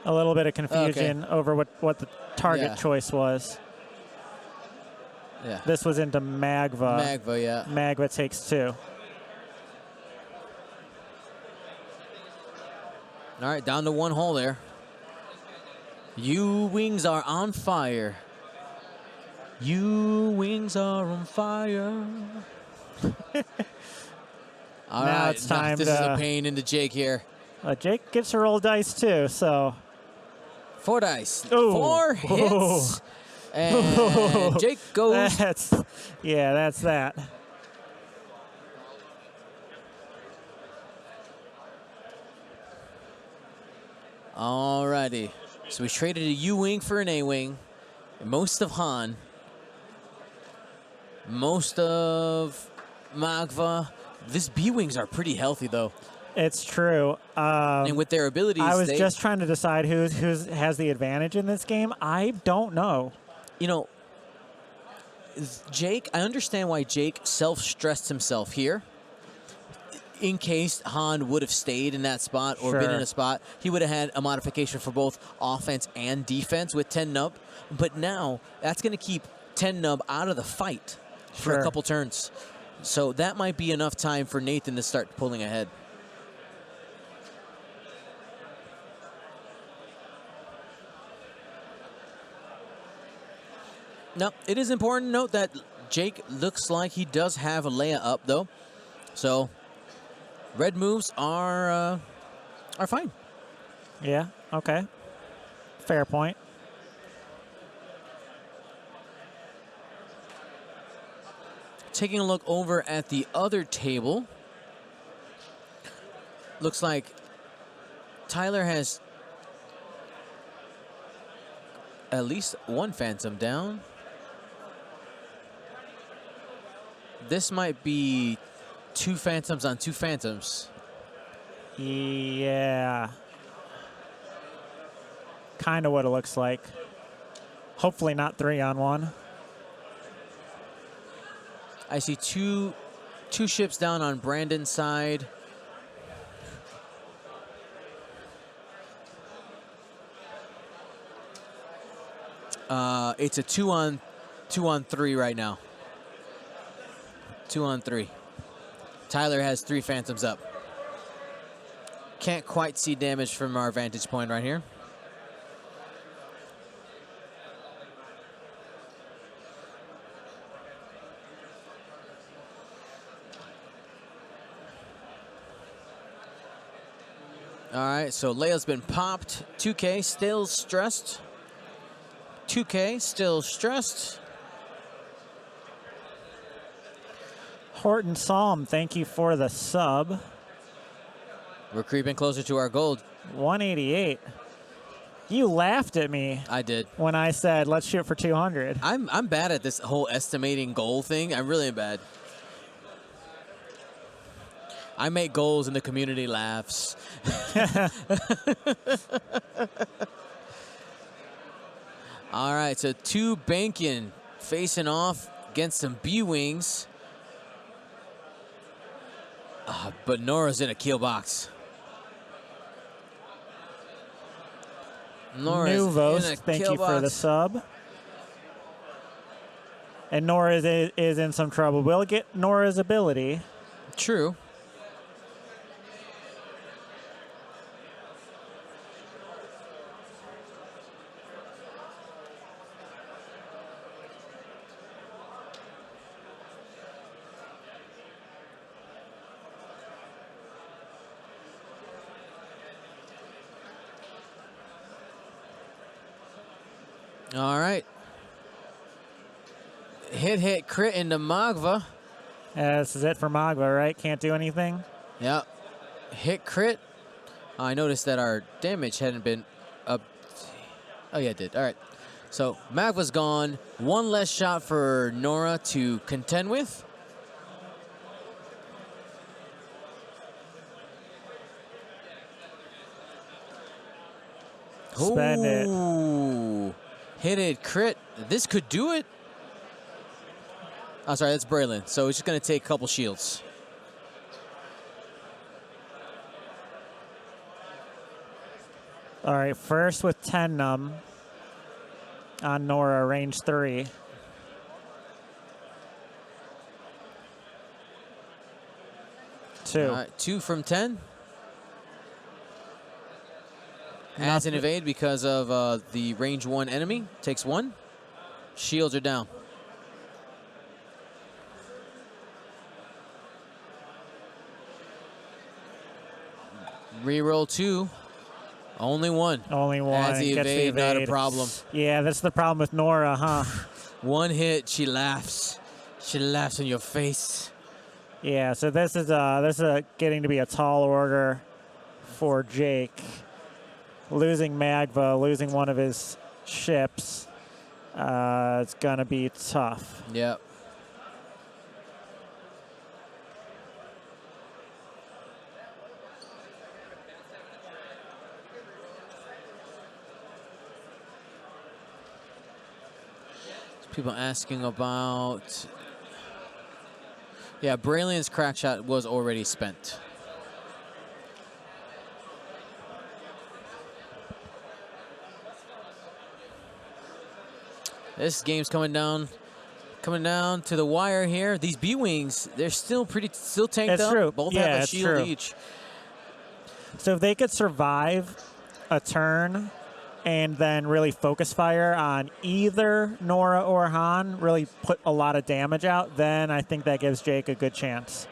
S2: A little bit of confusion over what the target choice was.
S1: Yeah.
S2: This was into Magva.
S1: Magva, yeah.
S2: Magva takes 2.
S1: All right, down to 1 hole there. U-wings are on fire. U-wings are on fire. All
S2: now
S1: right,
S2: it's time
S1: this is a pain into Jake here.
S2: Jake gets to roll dice too, so.
S1: 4 dice.
S2: Ooh.
S1: 4 hits. And Jake goes.
S2: That's that.
S1: Alrighty. So we traded a U-wing for an A-wing. Most of Han. Most of Magva. This B-wings are pretty healthy though.
S2: It's true.
S1: And with their abilities,
S2: I was just trying to decide who has the advantage in this game. I don't know.
S1: Jake, I understand why Jake self-stressed himself here. In case Han would have stayed in that spot or been in a spot, he would have had a modification for both offense and defense with 10 nub. But now that's going to keep 10 nub out of the fight for a couple turns. So that might be enough time for Nathan to start pulling ahead. Now, it is important to note that Jake looks like he does have a Leia up, though. So, red moves are fine.
S2: Yeah, okay. Fair point.
S1: Taking a look over at the other table. Looks like Tyler has at least 1 Phantom down. This might be 2 Phantoms on 2 Phantoms.
S2: Yeah. Kind of what it looks like. Hopefully not 3 on 1.
S1: I see two ships down on Brandon's side. It's a 2 on 3 right now. 2 on 3. Tyler has 3 Phantoms up. Can't quite see damage from our vantage point right here. All right, so Leia's been popped. 2K still stressed. 2K still stressed.
S2: Horton Psalm, thank you for the sub.
S1: We're creeping closer to our goal.
S2: 188. You laughed at me.
S1: I did.
S2: When I said, let's shoot for 200.
S1: I'm bad at this whole estimating goal thing. I'm really bad. I make goals and the community laughs. All right, so 2 Bankin facing off against some B-Wings. But Nora's in a kill box.
S2: Nuvos, thank you for the sub. And Nora is in some trouble. We'll get Nora's ability.
S1: True. All right. Hit, crit into Magva.
S2: This is it for Magva, right? Can't do anything.
S1: Yeah. Hit, crit. I noticed that our damage hadn't been up. Oh, yeah, it did. All right. So Magva's gone. One less shot for Nora to contend with.
S2: Spend it.
S1: Ooh. Hit it, crit. This could do it. Oh, sorry, that's Braylon. So he's just going to take a couple shields.
S2: All right, first with 10 num on Nora, range 3. Two.
S1: All right, 2 from 10. Has an evade because of the range 1 enemy. Takes 1. Shields are down. Reroll 2. Only 1.
S2: Only 1.
S1: Has the
S2: Gets
S1: evade,
S2: the evade.
S1: not a problem.
S2: Yeah, that's the problem with Nora, huh?
S1: 1 hit, she laughs. She laughs in your face.
S2: Yeah, so this is getting to be a tall order for Jake. Losing Magva, losing one of his ships, it's gonna be tough.
S1: Yep. People asking about... Yeah, Braylon's crack shot was already spent. This game's coming down to the wire here. These B-Wings, they're still tanked
S2: It's
S1: up.
S2: true.
S1: Both
S2: Yeah,
S1: have a
S2: it's
S1: shield
S2: true.
S1: each.
S2: So if they could survive a turn and then really focus fire on either Nora or Han, really put a lot of damage out, then I think that gives Jake a good chance.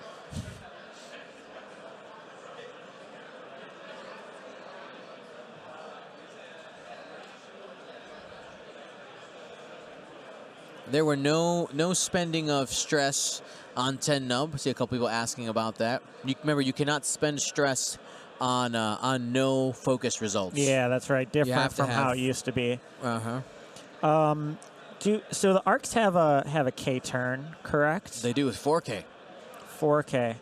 S1: There were no spending of stress on 10 nub. See a couple people asking about that. Remember, you cannot spend stress on no focus results.
S2: Yeah, that's right. Different from how it used to be. So the arcs have a K turn, correct?
S1: They do with 4K.
S2: 4K.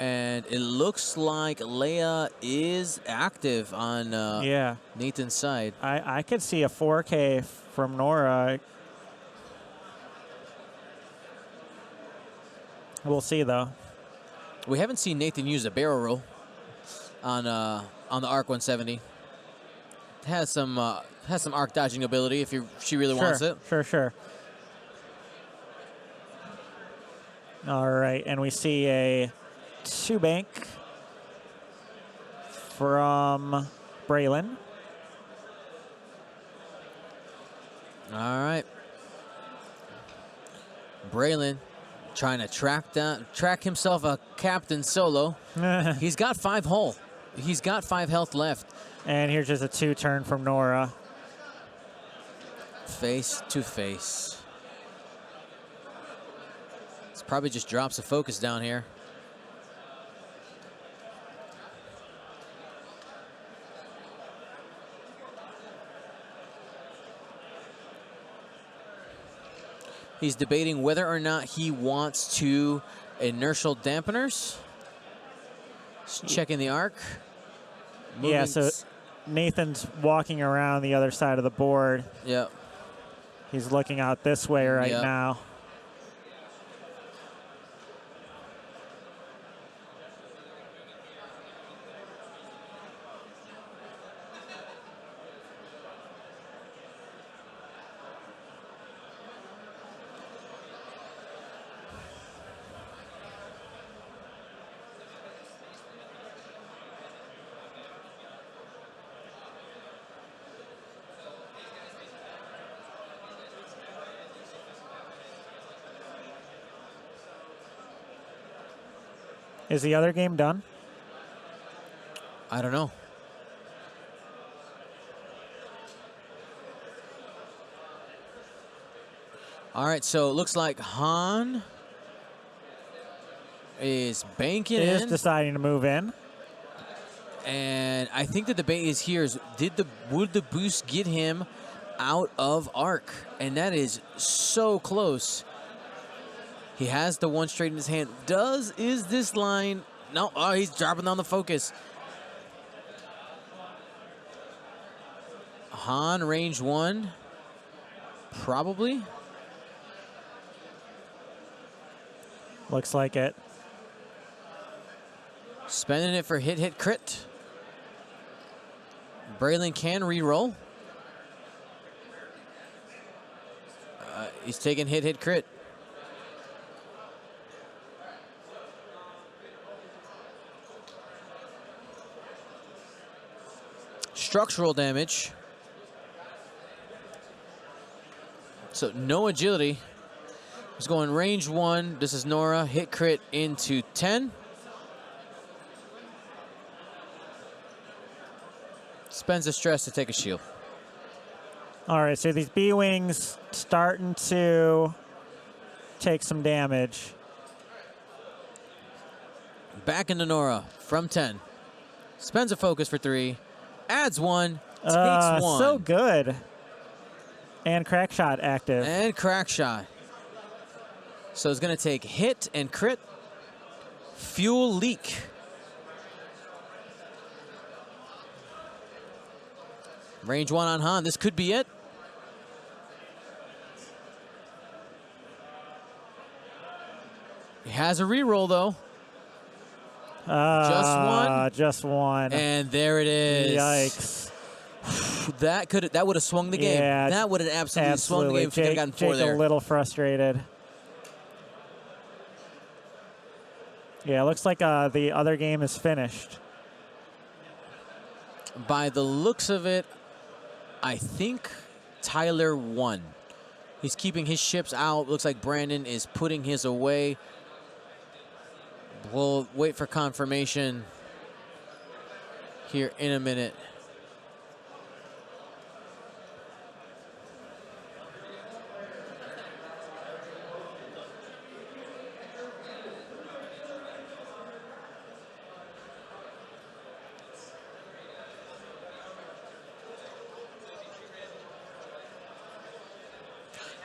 S1: And it looks like Leia is active on
S2: Yeah.
S1: Nathan's side.
S2: I could see a 4K from Nora. We'll see, though.
S1: We haven't seen Nathan use a barrel roll on the Arc 170. Has some arc dodging ability if she really wants it.
S2: Sure. All right, and we see a 2-bank from Braylon.
S1: All right. Braylon trying to track himself a captain solo. He's got 5 hull. He's got 5 health left.
S2: And here's just a 2-turn from Nora.
S1: Face to face. This probably just drops the focus down here. He's debating whether or not he wants to inertial dampeners. Just checking the arc.
S2: Yeah, so Nathan's walking around the other side of the board.
S1: Yep.
S2: He's looking out this way right now. Is the other game done?
S1: I don't know. All right, so it looks like Han is banking
S2: Is
S1: in.
S2: deciding to move in.
S1: And I think the debate is here is would the boost get him out of arc? And that is so close. He has the one straight in his hand. Is this line? No, oh, he's dropping down the focus. Han range 1, probably.
S2: Looks like it.
S1: Spending it for hit, crit. Braylon can re-roll. He's taking hit, crit. Structural damage. So no agility. He's going range 1. This is Nora. Hit crit into 10. Spends the stress to take a shield.
S2: All right, so these B-Wings starting to take some damage.
S1: Back into Nora from 10. Spends a focus for 3. Adds 1. Takes 1.
S2: So good. And crack shot active.
S1: And crack shot. So it's going to take hit and crit. Fuel leak. Range 1 on Han. This could be it. He has a reroll though. Just one.
S2: Just one.
S1: And there it is.
S2: Yikes.
S1: That would have swung the game.
S2: Yeah,
S1: that would have absolutely swung the game if he could have gotten 4
S2: Jake
S1: there.
S2: a little frustrated. Yeah, it looks like the other game is finished.
S1: By the looks of it, I think Tyler won. He's keeping his ships out. Looks like Brandon is putting his away. We'll wait for confirmation here in a minute.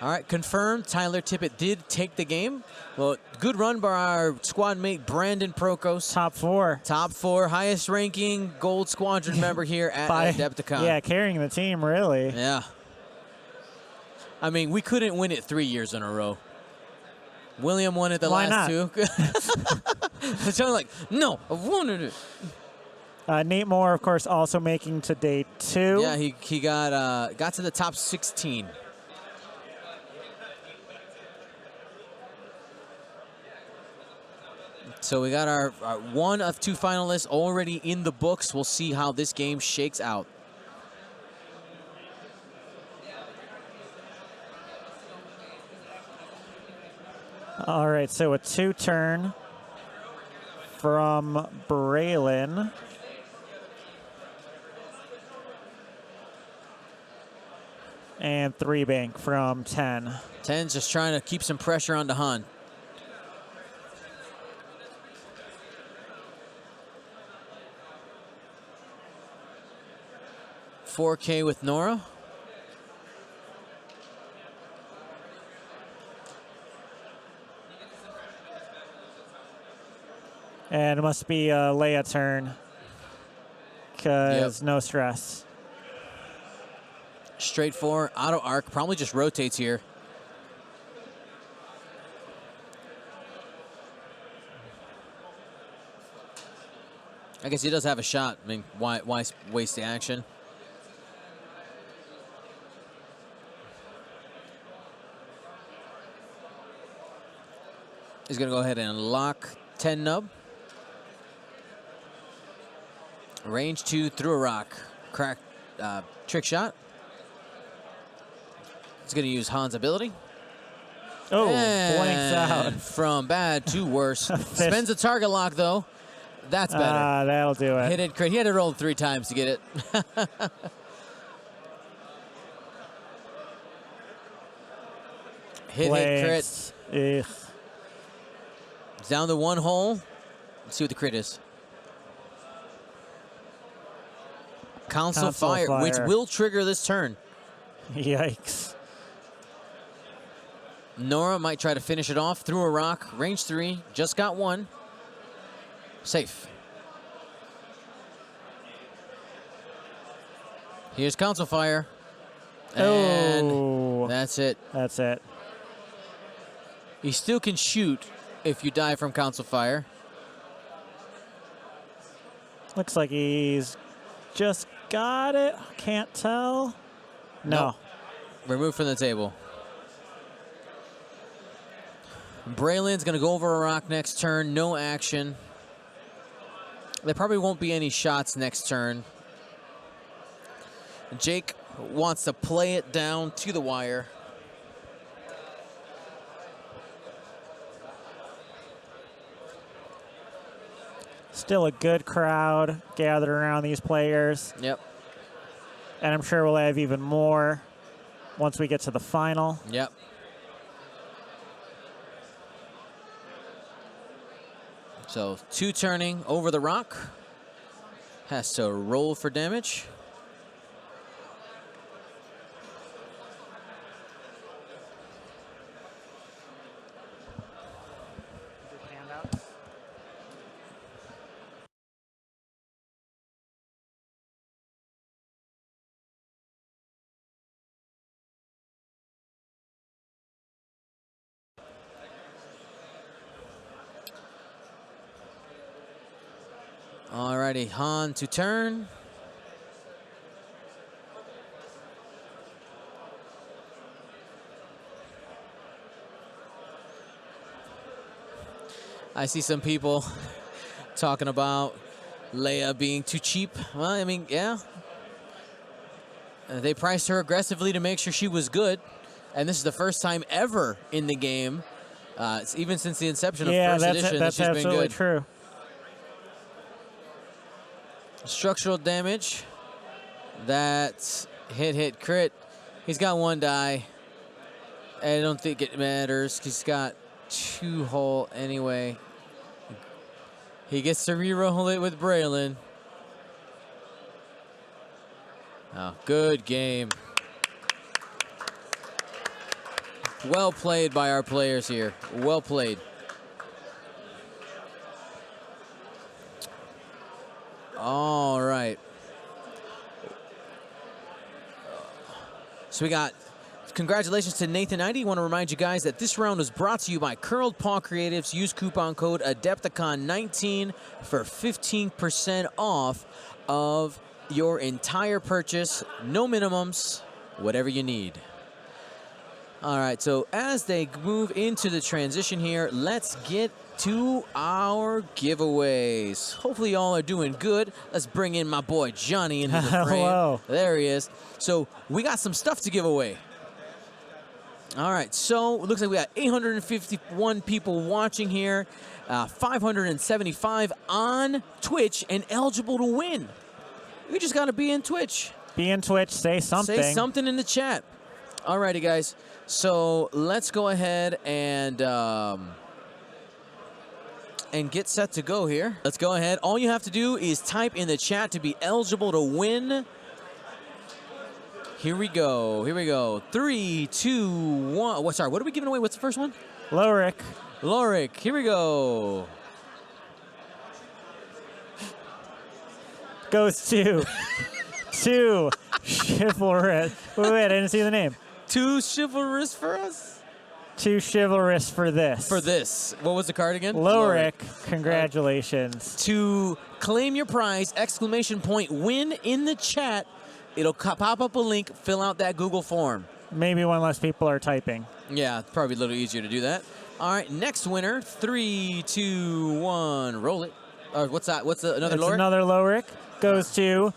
S1: All right, confirmed. Tyler Tippett did take the game. Well, good run by our squad mate, Brandon Prokos.
S2: Top 4.
S1: Top 4, highest ranking Gold Squadron member here at Adepticon.
S2: Yeah, carrying the team, really.
S1: Yeah. I mean, we couldn't win it 3 years in a row. William won it the
S2: Why
S1: last
S2: not?
S1: 2. It's only like, no, I wanted it.
S2: Nate Moore, of course, also making to day 2.
S1: Yeah, he got to the top 16. So we got our 1 of 2 finalists already in the books. We'll see how this game shakes out.
S2: All right, so a 2-turn from Braylon. And 3-bank from 10.
S1: 10's just trying to keep some pressure on Han. $4K with Nora.
S2: And it must be a Leia turn. Because no stress.
S1: Straight 4, auto arc, probably just rotates here. I guess he does have a shot. I mean, why waste the action? He's going to go ahead and lock 10 nub. Range 2 through a rock. Crack trick shot. He's going to use Han's ability.
S2: Oh,
S1: And
S2: blanks out.
S1: from bad to worse. Spends a target lock, though. That's better.
S2: That'll do it.
S1: Hit it, crit. He had to roll 3 times to get it. Hit crit.
S2: Ugh.
S1: Down to one hole. Let's see what the crit is. Council Fire, which will trigger this turn.
S2: Yikes.
S1: Nora might try to finish it off through a rock. Range 3, just got one. Safe. Here's Council Fire. And that's it.
S2: That's it.
S1: He still can shoot if you die from Council Fire.
S2: Looks like he's just got it. Can't tell. No.
S1: Nope. Removed from the table. Braylon's going to go over a rock next turn. No action. There probably won't be any shots next turn. Jake wants to play it down to the wire.
S2: Still a good crowd gathered around these players.
S1: Yep.
S2: And I'm sure we'll have even more once we get to the final.
S1: Yep. So 2 turning over the rock. Has to roll for damage. Alrighty, Han to turn. I see some people talking about Leia being too cheap. Well, I mean, yeah. They priced her aggressively to make sure she was good. And this is the first time ever in the game, even since the inception of First Edition, that she's been good.
S2: That's absolutely true.
S1: Structural damage. That's hit, crit. He's got 1 die. I don't think it matters. He's got 2 hull anyway. He gets to re-roll it with Braylon. Oh, good game. Well played by our players here. Well played. All right. So we got congratulations to Nathan Eide. I want to remind you guys that this round was brought to you by Curled Paw Creatives. Use coupon code Adepticon19 for 15% off of your entire purchase. No minimums, whatever you need. All right, so as they move into the transition here, let's get to our giveaways. Hopefully y'all are doing good. Let's bring in my boy Johnny into the frame.
S2: Hello.
S1: There he is. So we got some stuff to give away. All right, so it looks like we got 851 people watching here, 575 on Twitch, and eligible to win. We just got to be in Twitch.
S2: Be in Twitch, say something.
S1: Say something in the chat. All righty, guys. So let's go ahead and get set to go here. Let's go ahead. All you have to do is type in the chat to be eligible to win. Here we go. Here we go. 3, 2, 1. What? Sorry. What are we giving away? What's the first one?
S2: Lorik.
S1: Lorik. Here we go.
S2: Goes to chivalrous. Wait, I didn't see the name.
S1: 2 chivalrous for us?
S2: 2 chivalrous for this.
S1: For this. What was the card again?
S2: Lorik. Congratulations.
S1: To claim your prize, exclamation point, win in the chat. It'll pop up a link. Fill out that Google form.
S2: Maybe one less people are typing.
S1: Yeah, probably a little easier to do that. All right, next winner. 3, 2, 1. Roll it. What's that? What's another Lorik?
S2: Another Lorik goes to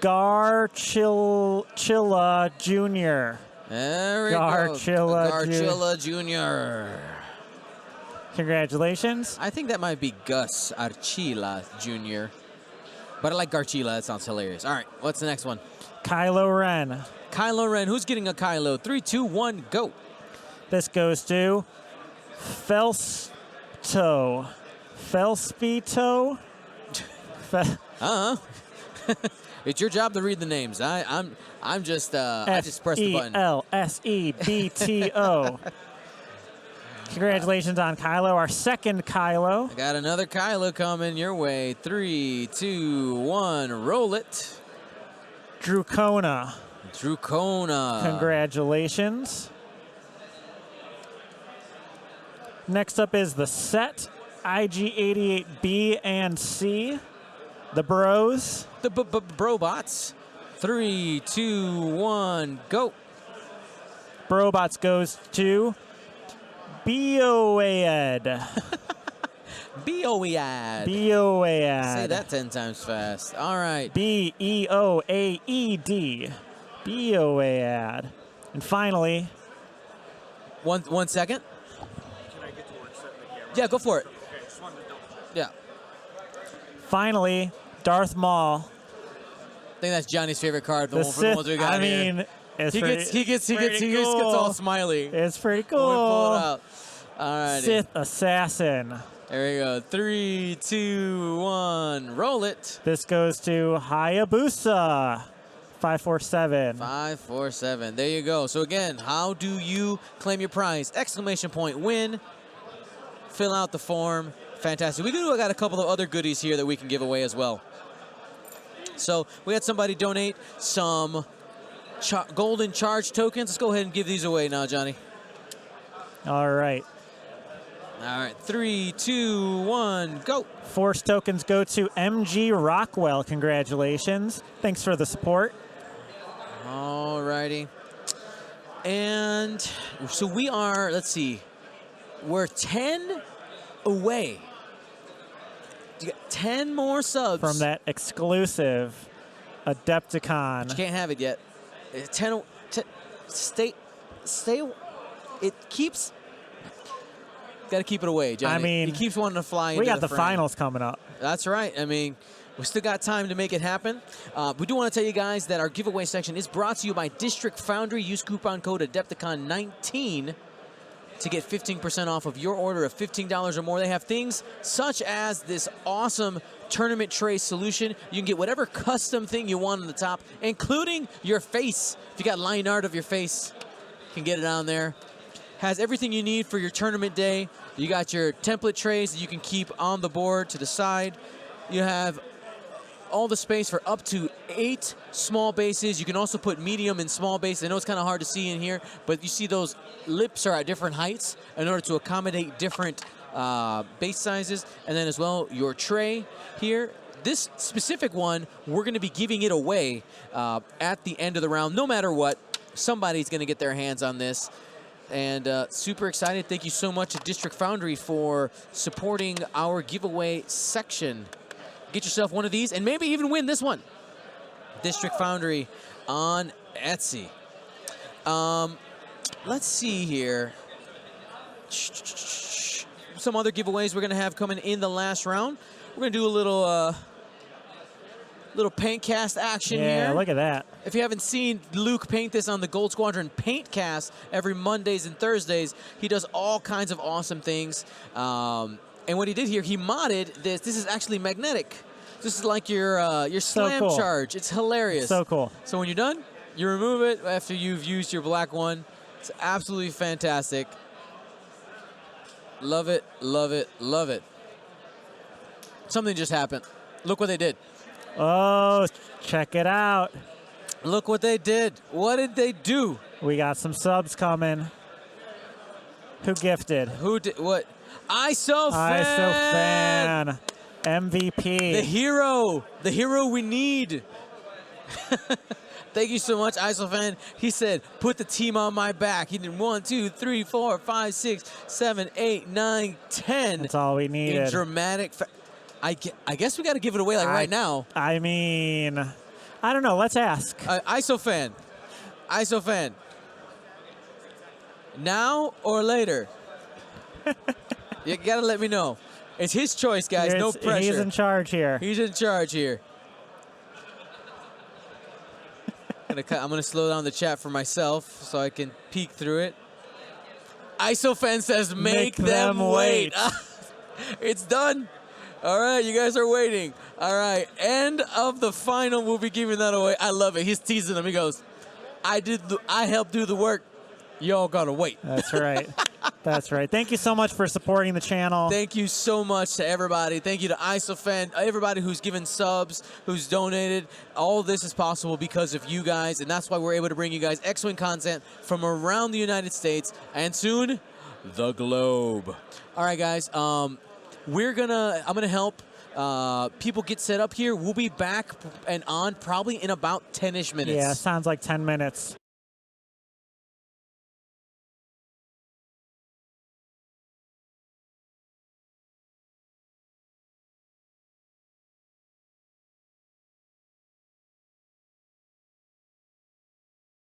S2: Garchilla Jr.
S1: There we go. Garchilla Jr.
S2: Congratulations.
S1: I think that might be Gus Archila Jr. But I like Garchilla. That sounds hilarious. All right, what's the next one?
S2: Kylo Ren.
S1: Kylo Ren. Who's getting a Kylo? 3, 2, 1, go.
S2: This goes to Felspito. Felspito?
S1: It's your job to read the names. I'm just I just press the button.
S2: Felspito. Congratulations on Kylo, our second Kylo.
S1: I got another Kylo coming your way. 3, 2, 1, roll it.
S2: Drukona.
S1: Congratulations.
S2: Next up is the set IG88B and C. The Bros.
S1: The Brobots. 3, 2, 1, go.
S2: Brobots goes to Boead.
S1: Boead.
S2: Boead.
S1: Say that 10 times fast. All right.
S2: Beoaed. Boead. And finally,
S1: One second.
S3: Can I get to work setting the camera?
S1: Yeah, go for it.
S3: Okay, just wanted to double check.
S1: Yeah.
S2: finally, Darth Maul.
S1: I think that's Johnny's favorite card.
S2: The
S1: For the
S2: Sith,
S1: ones we got
S2: I
S1: here.
S2: mean, it's
S1: He gets all smiley.
S2: It's pretty
S1: When we pull
S2: cool.
S1: it out. All right.
S2: Sith Assassin.
S1: There we go. 3, 2, 1. Roll it.
S2: This goes to Hayabusa. 547.
S1: 547. There you go. So again, how do you claim your prize? Exclamation point win. Fill out the form. Fantastic. We got a couple of other goodies here that we can give away as well. So we had somebody donate some golden charge tokens. Let's go ahead and give these away now, Johnny.
S2: All right.
S1: All right. 3, 2, 1, go.
S2: Force tokens go to MG Rockwell. Congratulations. Thanks for the support.
S1: All righty. And so we are, let's see, we're 10 away. You got 10 more subs.
S2: From that exclusive Adepticon.
S1: You can't have it yet. 10, stay, it keeps, got to keep it away, Johnny.
S2: I mean,
S1: he keeps wanting to fly into
S2: we got the
S1: frame.
S2: finals coming up.
S1: That's right. I mean, we still got time to make it happen. We do want to tell you guys that our giveaway section is brought to you by District Foundry. Use coupon code Adepticon19 to get 15% off of your order of $15 or more. They have things such as this awesome tournament tray solution. You can get whatever custom thing you want on the top, including your face. If you got line art of your face, you can get it on there. Has everything you need for your tournament day. You got your template trays that you can keep on the board to the side. You have all the space for up to 8 small bases. You can also put medium and small bases. I know it's kind of hard to see in here, but you see those lips are at different heights in order to accommodate different base sizes. And then as well, your tray here. This specific one, we're going to be giving it away at the end of the round. No matter what, somebody's going to get their hands on this. And super excited. Thank you so much to District Foundry for supporting our giveaway section. Get yourself one of these and maybe even win this one. District Foundry on Etsy. Let's see here. Some other giveaways we're going to have coming in the last round. We're going to do a little paint cast action here.
S2: Yeah, look at that.
S1: If you haven't seen Luke paint this on the Gold Squadron paint cast every Mondays and Thursdays, he does all kinds of awesome things. And what he did here, he modded this. This is actually magnetic. This is like your slam
S2: cool.
S1: charge. It's hilarious.
S2: So cool.
S1: So when you're done, you remove it after you've used your black one. It's absolutely fantastic. Love it, love it, love it. Something just happened. Look what they did.
S2: Oh, check it out.
S1: Look what they did. What did they do?
S2: We got some subs coming. Who gifted?
S1: Who did what? ISOFan!
S2: ISOFan. MVP.
S1: The hero we need. Thank you so much, ISOFan. He said, put the team on my back. He did 1, 2, 3, 4, 5, 6, 7, 8, 9, 10.
S2: That's all we needed.
S1: In dramatic I guess we got to give it away right now.
S2: I mean, I don't know. Let's ask.
S1: ISOFan. ISOFan. Now or later? You got to let me know. It's his choice, guys. No pressure.
S2: He's in charge here.
S1: He's in charge here. I'm gonna slow down the chat for myself so I can peek through it. ISOFan says, make them wait. It's done. All right, you guys are waiting. All right, end of the final. We'll be giving that away. I love it. He's teasing them. He goes, I helped do the work. Y'all gotta wait.
S2: That's right. That's right. Thank you so much for supporting the channel.
S1: Thank you so much to everybody. Thank you to ISOFan, everybody who's given subs, who's donated. All of this is possible because of you guys, and that's why we're able to bring you guys X-Wing content from around the United States and soon the globe. All right, guys. I'm gonna help people get set up here. We'll be back and on probably in about 10-ish minutes.
S2: Yeah, sounds like 10 minutes.